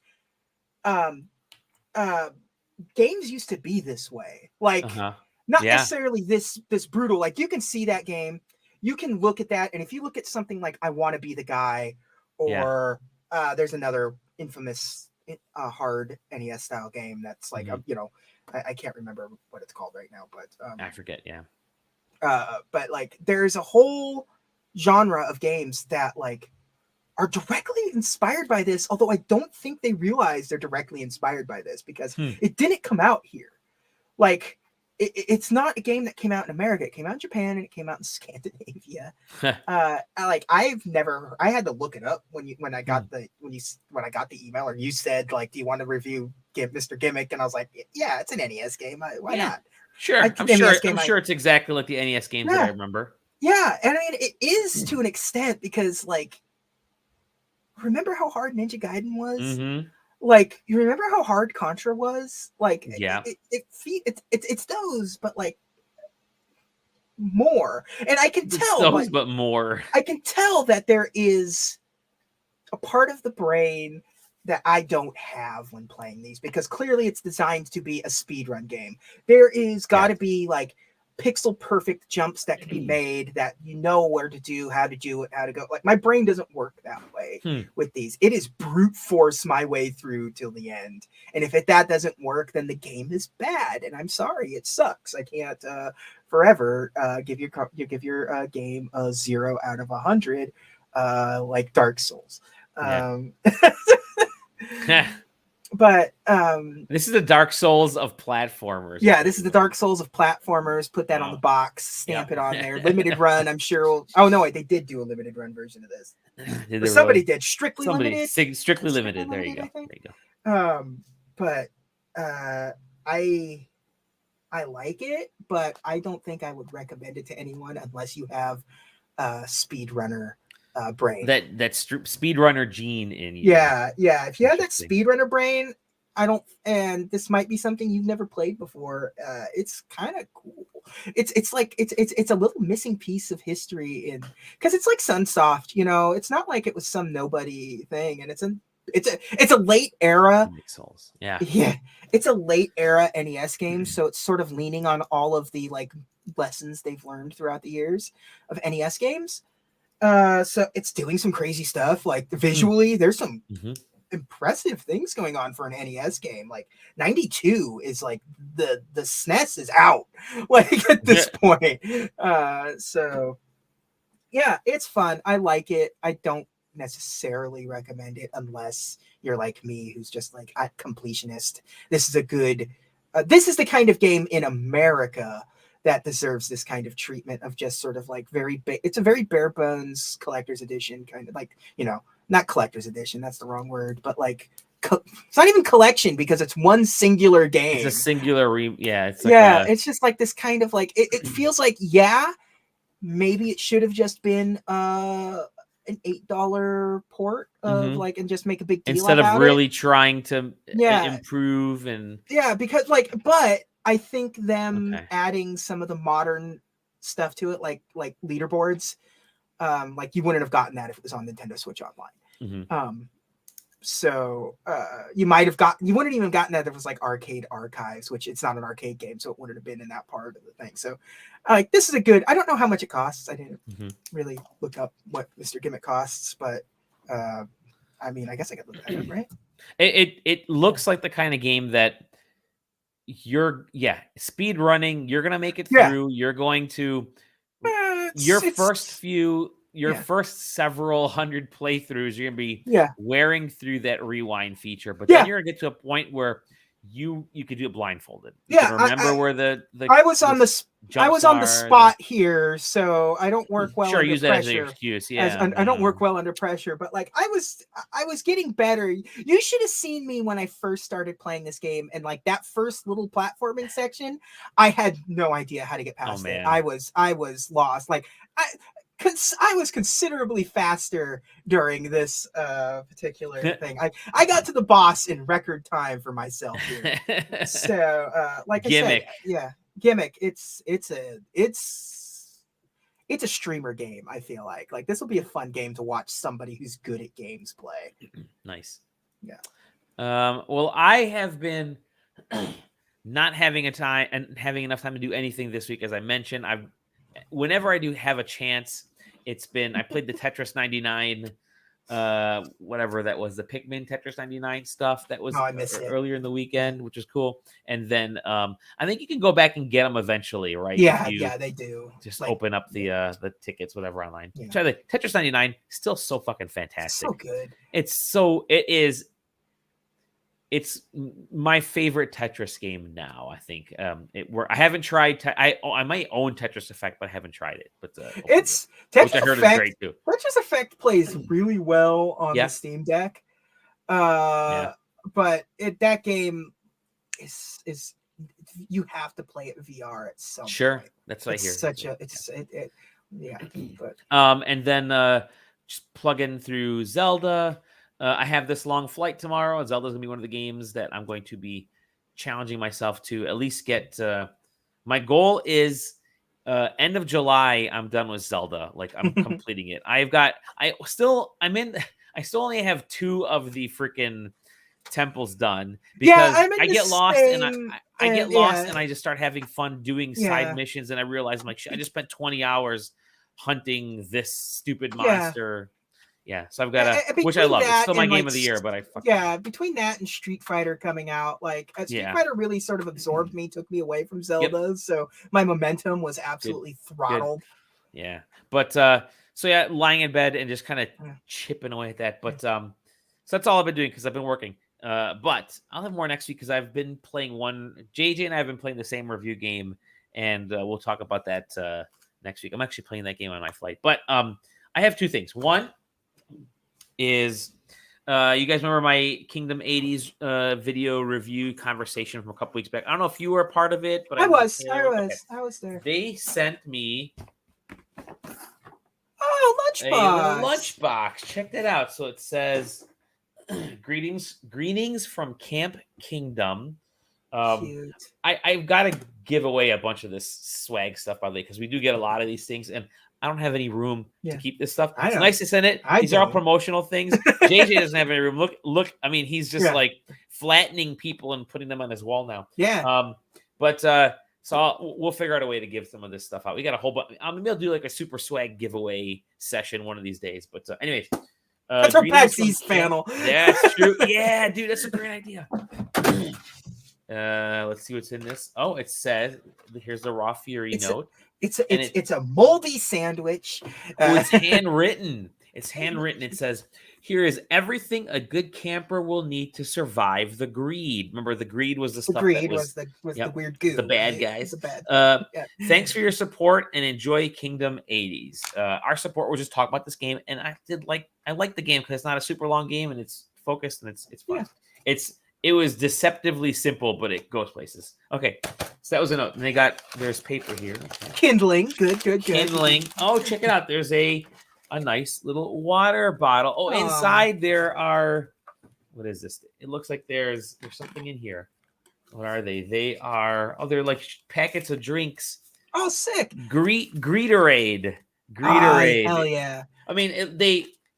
S2: games used to be this way. Like not necessarily this brutal. Like you can see that game, you can look at that, and if you look at something like I Want to Be the Guy, or there's another infamous hard NES style game that's like I can't remember what it's called right now, but
S1: I forget.
S2: But like there's a whole genre of games that like are directly inspired by this, although I don't think they realize they're directly inspired by this because it didn't come out here. Like it's not a game that came out in America. It came out in Japan and it came out in Scandinavia. I had to look it up when I got the email, or you said like, do you want to review Mr. Gimmick? And I was like, yeah, it's an NES game. Why not?
S1: Sure. I'm sure it's exactly like the NES games that I remember.
S2: Yeah, and I mean it is to an extent because like, remember how hard Ninja Gaiden was? Mm-hmm. Like, you remember how hard Contra was? Like, it's those, but like more. And I can tell,
S1: but more.
S2: I can tell that there is a part of the brain that I don't have when playing these, because clearly it's designed to be a speedrun game. There is got to be like pixel perfect jumps that can be made, that you know where to do, how to do it, how to go. Like my brain doesn't work that way with these. It is brute force my way through till the end. And if that doesn't work, then the game is bad. And I'm sorry, it sucks. I can't forever give your game a 0 out of 100 like Dark Souls. But
S1: this is the Dark Souls of platformers.
S2: Yeah, this is the Dark Souls of platformers. Put that on the box, stamp it on there. Limited run, I'm sure. Oh no, wait, they did do a limited run version of this. Somebody did strictly limited.
S1: Strictly limited. There you go.
S2: But I like it, but I don't think I would recommend it to anyone unless you have speedrunner brain.
S1: That speedrunner gene in you.
S2: Yeah. If you have that speedrunner brain, and this might be something you've never played before. It's kind of cool. It's like it's a little missing piece of history because it's like Sunsoft. It's not like it was some nobody thing, and it's a late era.
S1: Yeah.
S2: It's a late era NES game, so it's sort of leaning on all of the like lessons they've learned throughout the years of NES games. So it's doing some crazy stuff. Like visually, there's some impressive things going on for an NES game. Like 92 is like the SNES is out like at this point. So yeah, it's fun. I like it. I don't necessarily recommend it unless you're like me, who's just like a completionist. This is a good. This is the kind of game in America that deserves this kind of treatment of just sort of like it's a very bare bones collector's edition, kind of like, not collector's edition, that's the wrong word, but like it's not even collection because it's one singular game.
S1: It's a singular it's
S2: like it's just like this kind of like it feels like maybe it should have just been an $8 port of like, and just make a big deal
S1: instead
S2: of
S1: really trying to improve and
S2: because but I think them adding some of the modern stuff to it, like leaderboards, like you wouldn't have gotten that if it was on Nintendo Switch Online. So you wouldn't even gotten that if it was like Arcade Archives, which it's not an arcade game, so it wouldn't have been in that part of the thing. So like, this is I don't know how much it costs. I didn't really look up what Mr. Gimmick costs, but I mean, I guess I could look at it, right?
S1: It looks like the kind of game that you're speed running, you're gonna make it through, you're going to first several hundred playthroughs, you're gonna be wearing through that rewind feature, but then you're gonna get to a point where you could do it blindfolded. You can remember where the
S2: I was on the spot here, so I don't work well.
S1: Use that as an excuse.
S2: I don't work well under pressure, but like I was getting better. You should have seen me when I first started playing this game, and like that first little platforming section, I had no idea how to get past it. I was lost. Like I was considerably faster during this particular thing. I got to the boss in record time for myself here. So like
S1: Gimmick.
S2: I said, Gimmick. It's a streamer game. I feel like this will be a fun game to watch somebody who's good at games play.
S1: Nice.
S2: Yeah.
S1: Well, I have been not having enough time to do anything this week. As I mentioned, whenever I do have a chance, I played the Tetris 99, whatever that was, the Pikmin Tetris 99 stuff that was earlier in the weekend, which is cool. And then I think you can go back and get them eventually, right?
S2: Yeah, they do.
S1: Just open up the tickets, whatever, online. Yeah. Try the Tetris 99, still so fucking fantastic.
S2: It's so good.
S1: It's my favorite Tetris game now. I think I haven't tried. I might own Tetris Effect, but I haven't tried it. But
S2: it's Tetris which I heard Effect, is great too. Tetris Effect plays really well on the Steam Deck. But that game is you have to play it VR at some point.
S1: That's what I hear.
S2: But
S1: and then just plug in through Zelda. I have this long flight tomorrow, and Zelda's going to be one of the games that I'm going to be challenging myself to at least get. My goal is end of July, I'm done with Zelda. Like, I'm completing it. I still only have 2 of the freaking temples done because I get lost and I just start having fun doing side missions, and I realize I'm like, I just spent 20 hours hunting this stupid monster. Yeah, so I've got which I love. It's still my game of the year, but
S2: between that and Street Fighter coming out, Street Fighter really sort of absorbed me, took me away from Zelda, so my momentum was absolutely throttled.
S1: Good. Yeah, but lying in bed and just kind of chipping away at that. But so that's all I've been doing because I've been working. But I'll have more next week because I've been playing JJ and I have been playing the same review game, and we'll talk about that next week. I'm actually playing that game on my flight, but I have 2 things. One is you guys remember my Kingdom 80s video review conversation from a couple weeks back? I don't know if you were a part of it, but
S2: I was there.
S1: They sent me
S2: lunchbox.
S1: A lunchbox. Check that out. So it says greetings from Camp Kingdom.
S2: Cute.
S1: I've got to give away a bunch of this swag stuff, by the way, because we do get a lot of these things, and I don't have any room to keep this stuff. It's nice to send it. These are all promotional things. JJ doesn't have any room. Look. I mean, he's just like flattening people and putting them on his wall now.
S2: Yeah.
S1: So we'll figure out a way to give some of this stuff out. We got a whole bunch. Maybe I'll do like a super swag giveaway session one of these days. But anyways,
S2: that's our PAX East panel.
S1: Yeah, that's true. Yeah, dude, that's a great idea. Let's see what's in this. Oh, it says here's the Raw Fury note.
S2: It's a moldy sandwich.
S1: It's handwritten. It's handwritten. It says, "Here is everything a good camper will need to survive the greed." Remember, the greed was the stuff
S2: greed
S1: that was
S2: the weird goo,
S1: the bad
S2: right?
S1: guys.
S2: The bad.
S1: Thanks for your support and enjoy Kingdom 80s. Our support will just talk about this game, and I like the game because it's not a super long game and it's focused and it's fun. Yeah. It was deceptively simple, but it goes places. Okay, so that was a note. And there's paper here. Okay.
S2: Kindling, good.
S1: Kindling. Oh, check it out. There's a nice little water bottle. Oh, inside there are, what is this? It looks like there's something in here. What are they? They're like packets of drinks.
S2: Oh, sick.
S1: Greeterade.
S2: Hell yeah.
S1: I mean,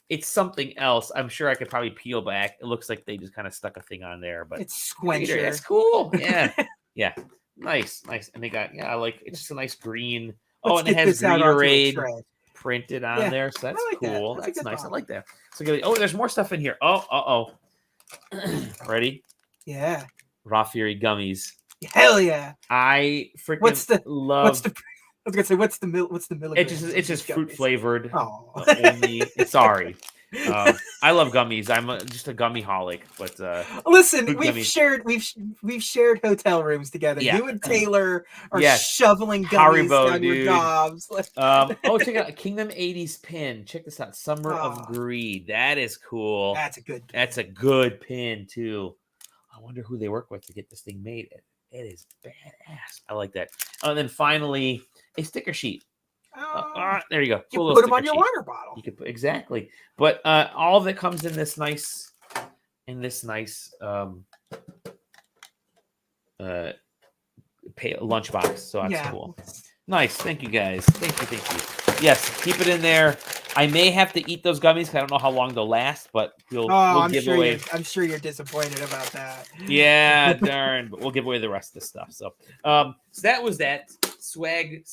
S1: it's something else. I'm sure I could probably peel back. It looks like they just kind of stuck a thing on there, but
S2: it's squencher.
S1: That's cool. Yeah. Yeah. Nice. And they got, it's just a nice green. And it has Greeterade printed on there. So that's cool. That's nice. I like that. So there's more stuff in here. Ready?
S2: Yeah.
S1: Raw Fury gummies.
S2: Hell yeah.
S1: I freaking love.
S2: I was gonna say, what's the milligrams?
S1: It's just fruit flavored.
S2: Oh,
S1: sorry. I love gummies. I'm just a gummy holic. But
S2: listen, we've shared hotel rooms together.
S1: Yeah.
S2: You and Taylor are shoveling gummies down your gobs.
S1: Check it out, Kingdom 80s pin. Check this out, Summer of Greed. That is cool.
S2: That's a good.
S1: That's a good pin too. I wonder who they work with to get this thing made. It is badass. I like that. And then finally, a sticker sheet. There you go.
S2: Cool, you put them on your water bottle.
S1: You could exactly. But all of it comes in this nice lunchbox. So that's cool. Nice. Thank you guys. Thank you. Yes, keep it in there. I may have to eat those gummies because I don't know how long they'll last, but we'll give away.
S2: I'm sure you're disappointed about that.
S1: Yeah, darn. But we'll give away the rest of the stuff. So that was that swag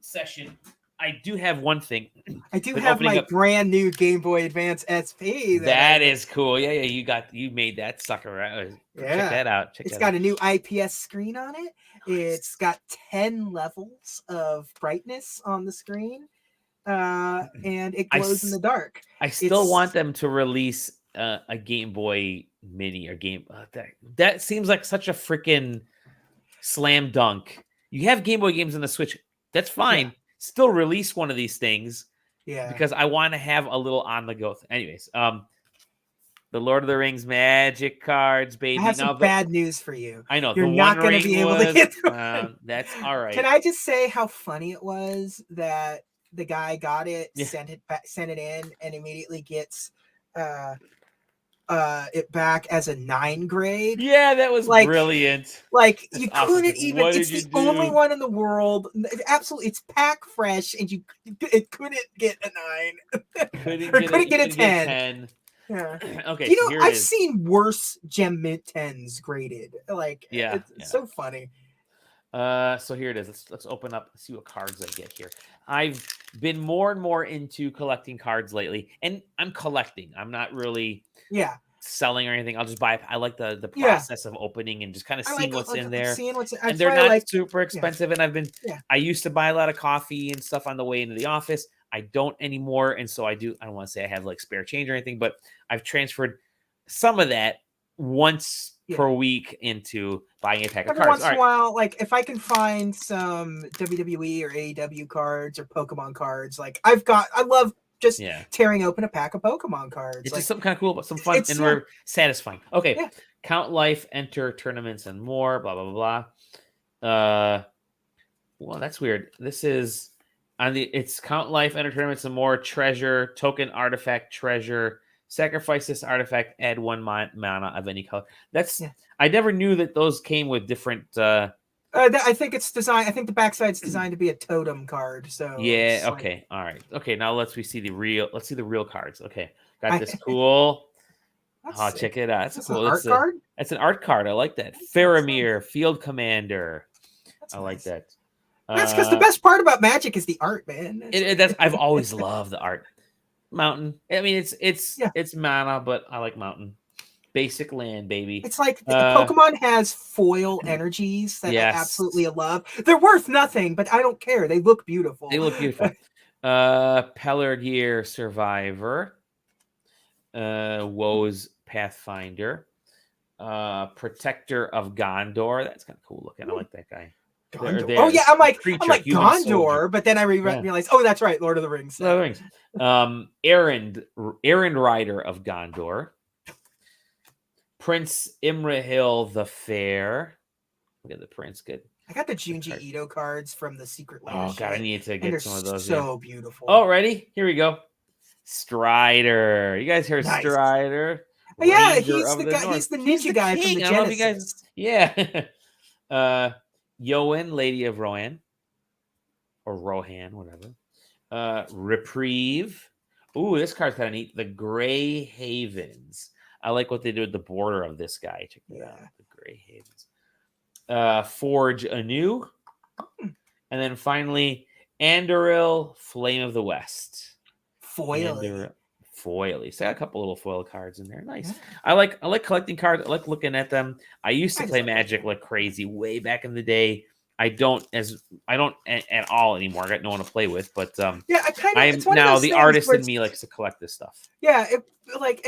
S1: session. I do have one thing.
S2: I do have my brand new Game Boy Advance SP.
S1: That is cool. Yeah. You made that sucker. Right? Check that out.
S2: It's got a new IPS screen on it. It's got 10 levels of brightness on the screen. And it glows in the dark.
S1: I still want them to release a Game Boy Mini or game. That seems like such a freaking slam dunk. You have Game Boy games on the Switch. That's fine. Yeah. Still release one of these things.
S2: Yeah.
S1: Because I want to have a little on the go. Anyways, the Lord of the Rings magic cards, baby.
S2: I have some bad news for you.
S1: I know.
S2: You're not going to be able to get through
S1: that's all right.
S2: Can I just say how funny it was that the guy got it, sent it in, and immediately gets it back as a 9 grade.
S1: Yeah, that was brilliant.
S2: Like that's you couldn't even. It's the only one in the world. Absolutely, it's pack fresh, and it couldn't get a 9. Couldn't get a 10. Yeah.
S1: Okay.
S2: I've seen worse Gem Mint 10s graded. It's so funny.
S1: So here it is. Let's open up, see what cards I get here. I've been more and more into collecting cards lately, and I'm collecting. I'm not really selling or anything. I'll just buy. I like the process of opening and just kind of seeing what's in there. And they're not super expensive. And I used to buy a lot of coffee and stuff on the way into the office. I don't anymore, and so I don't want to say I have like spare change or anything, but I've transferred some of that once per week into buying a pack of cards.
S2: Once in a while, like if I can find some WWE or AEW cards or Pokemon cards, like I love just tearing open a pack of Pokemon cards.
S1: It's just something kind of cool, but some fun and we're satisfying. Okay. Yeah. Count life, enter tournaments and more, blah, blah, blah. Well, that's weird. This is it's count life, enter tournaments and more, treasure, token, artifact, treasure. Sacrifice this artifact, add 1 mana of any color. I never knew that those came with different.
S2: I think it's designed. I think the backside's designed to be a totem card. So
S1: okay, all right, okay. Now let's see the real cards. Okay, got this cool. Check it out. That's cool.
S2: An art card.
S1: That's an art card. I like that. Faramir, Field Commander. I like that.
S2: That's because the best part about Magic is the art, man.
S1: I've always loved the art. Mountain. I mean, it's mana, but I like mountain. Basic land, baby.
S2: It's like Pokemon has foil energies that I absolutely love. They're worth nothing, but I don't care. They look beautiful.
S1: Pelargear Survivor, Woe's Pathfinder, Protector of Gondor. That's kind of cool looking. I like that guy.
S2: Gondor. Oh yeah, I'm like
S1: human
S2: Gondor,
S1: soldier.
S2: but then I realized, oh, that's right, Lord of the Rings.
S1: Lord of the Rings. Errand Rider of Gondor, Prince Imrahil the Fair. Look at the prince, good.
S2: I got the Junji Ito cards from the Secret Lair.
S1: Oh god, I need to get some of those.
S2: So beautiful.
S1: Oh, ready? Here we go. Strider. You guys heard Strider?
S2: Oh, yeah, he's the guy. He's the ninja guy from the Genesis. I don't know if you guys.
S1: Yeah. Yoan, Lady of Rohan, or Rohan, whatever. Reprieve. Ooh, this card's kind of neat. The Grey Havens. I like what they did with the border of this guy. Check that out. The Grey Havens. Forge Anew. And then finally, Andoril, Flame of the West.
S2: Foily.
S1: So I got a couple little foil cards in there. Nice. I like collecting cards. I like looking at them. I used to play Magic like crazy way back in the day. I don't at all anymore. I got no one to play with, but
S2: yeah,
S1: I'm now the artist in me likes to collect this stuff.
S2: Yeah, and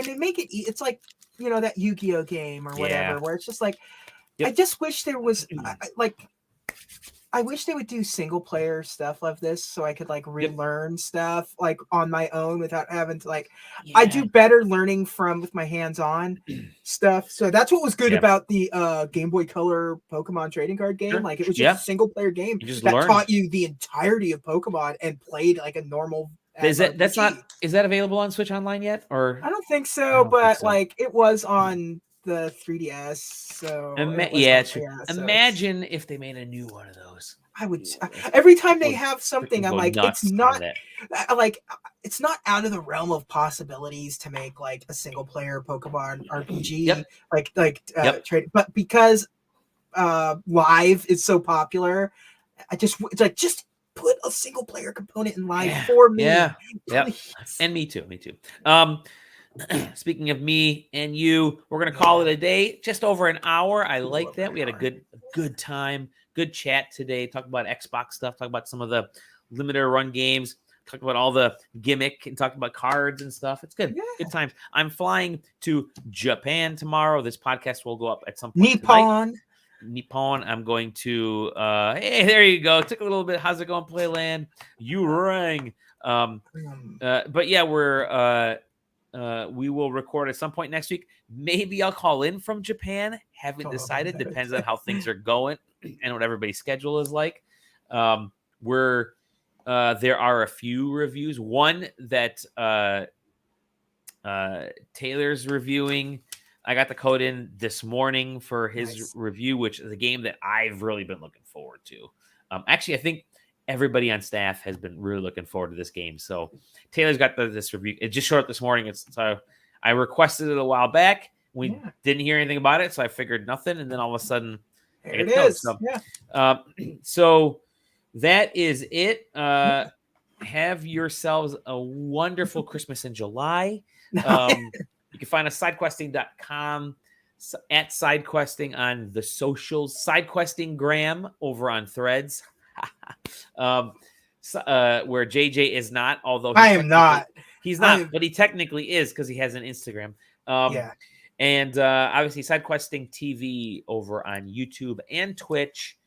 S2: they make it. It's like that Yu-Gi-Oh game or whatever, where it's just like, I just wish there was I wish they would do single player stuff like this so I could relearn stuff on my own without having to I do better learning with my hands-on stuff. So that's what was good about the Game Boy Color Pokemon trading card game. It was just a single player game that taught you the entirety of Pokemon and played like a normal.
S1: Is that available on Switch Online yet? Or
S2: I don't think so, it was on the 3DS. So
S1: imagine if they made a new one of those.
S2: I would every time they have something, I'm like, it's not it's not out of the realm of possibilities to make a single player Pokemon RPG trade, but because live is so popular, it's just put a single player component in live for me.
S1: And me too. Speaking of me and you, we're gonna call it a day. Just over an hour. I like that. We had a good time, good chat today. Talk about Xbox stuff. Talk about some of the limited run games. Talk about all the gimmick and talk about cards and stuff. It's good. Good times. I'm flying to Japan tomorrow. This podcast will go up at some point. Nippon. I'm going to. Hey, there you go. Took a little bit. How's it going, Playland? You rang. But yeah, we will record at some point next week. Maybe I'll call in from Japan. Haven't decided. Depends on how things are going and what everybody's schedule is like. There are a few reviews. One that Taylor's reviewing. I got the code in this morning for his review, which is a game that I've really been looking forward to. Actually, I think everybody on staff has been really looking forward to this game. So Taylor's got this review. It just showed up this morning. So I requested it a while back. We didn't hear anything about it, so I figured nothing. And then all of a sudden,
S2: there it is.
S1: So that is it. Have yourselves a wonderful Christmas in July. You can find us sidequesting.com, at sidequesting on the socials, sidequesting Graham over on Threads. Where JJ is not, although
S2: I am not.
S1: He's not, but he technically is because he has an Instagram. And obviously SideQuesting TV over on YouTube and Twitch.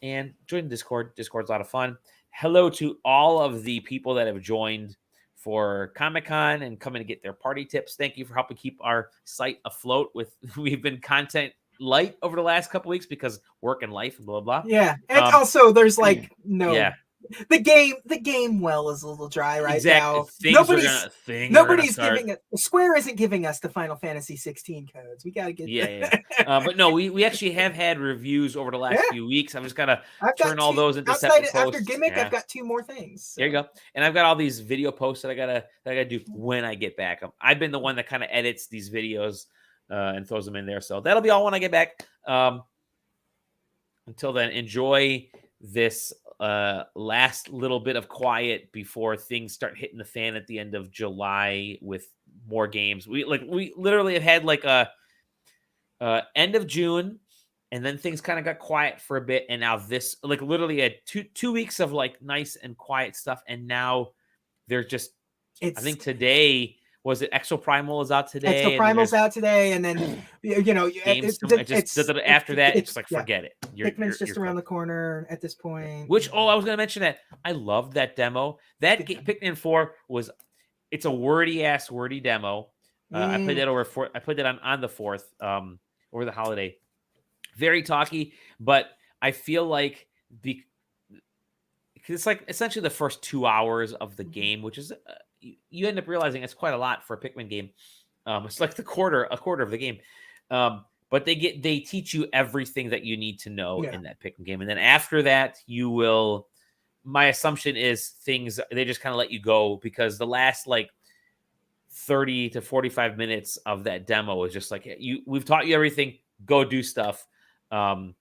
S1: And join Discord. Discord's a lot of fun. Hello to all of the people that have joined for Comic-Con and coming to get their party tips. Thank you for helping keep our site afloat. We've been content light over the last couple weeks because work and life and blah blah.
S2: Yeah, and also there's the game well is a little dry right now. Nobody's giving it. Square isn't giving us the Final Fantasy 16 codes. We gotta get
S1: but no, we actually have had reviews over the last few weeks. I've just gotta turn all those into separate posts.
S2: After gimmick, I've got 2 more things. So.
S1: There you go. And I've got all these video posts that I gotta do when I get back. I've been the one that kind of edits these videos and throws them in there. So that'll be all when I get back. Until then, enjoy this last little bit of quiet before things start hitting the fan at the end of July with more games. We literally have had a end of June, and then things kind of got quiet for a bit, and now this literally had two weeks of nice and quiet stuff, and now they're just. I think today was it Exoprimal is out today.
S2: Exoprimal's out today, and then
S1: games. After that, it's like forget it.
S2: Pikmin's just around the corner at this point.
S1: Which I was going to mention that I loved that demo. That Pikmin 4 was. It's a wordy demo. I played that I played that on the 4th over the holiday. Very talky, but I feel like it's like essentially the first 2 hours of the game, which is you end up realizing it's quite a lot for a Pikmin game. It's like a quarter of the game. But they teach you everything that you need to know in that Pikmin game, and then after that, you will. My assumption is they just kind of let you go because the last like 30 to 45 minutes of that demo is just like we've taught you everything. Go do stuff. God,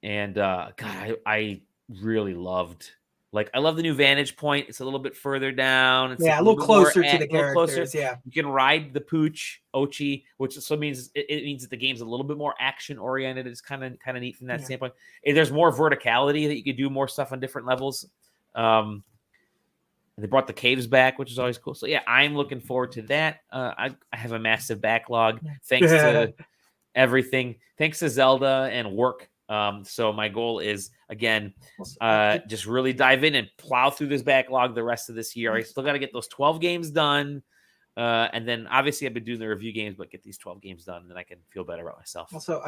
S1: I really loved. Like, I love the new vantage point. It's a little bit further down. It's
S2: a little closer to the characters. Yeah,
S1: you can ride the pooch Ochi, which so means it means that the game's a little bit more action oriented. It's kind of neat from that standpoint. There's more verticality that you can do more stuff on different levels. They brought the caves back, which is always cool. So yeah, I'm looking forward to that. I have a massive backlog thanks to everything. Thanks to Zelda and work. So my goal is, again, just really dive in and plow through this backlog the rest of this year. I still got to get those 12 games done. And then obviously I've been doing the review games, but get these 12 games done, and then I can feel better about myself.
S2: Also,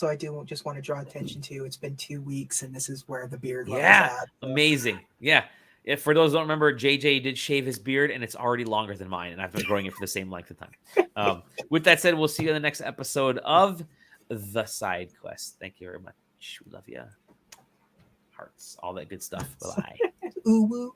S2: I do just want to draw attention to, it's been 2 weeks and this is where the beard level's at.
S1: Amazing. Yeah. If for those who don't remember, JJ did shave his beard, and it's already longer than mine, and I've been growing it for the same length of time. With that said, we'll see you in the next episode of The Side Quest. Thank you very much. We love you. Hearts, all that good stuff. Bye-bye.
S2: Ooh, woo.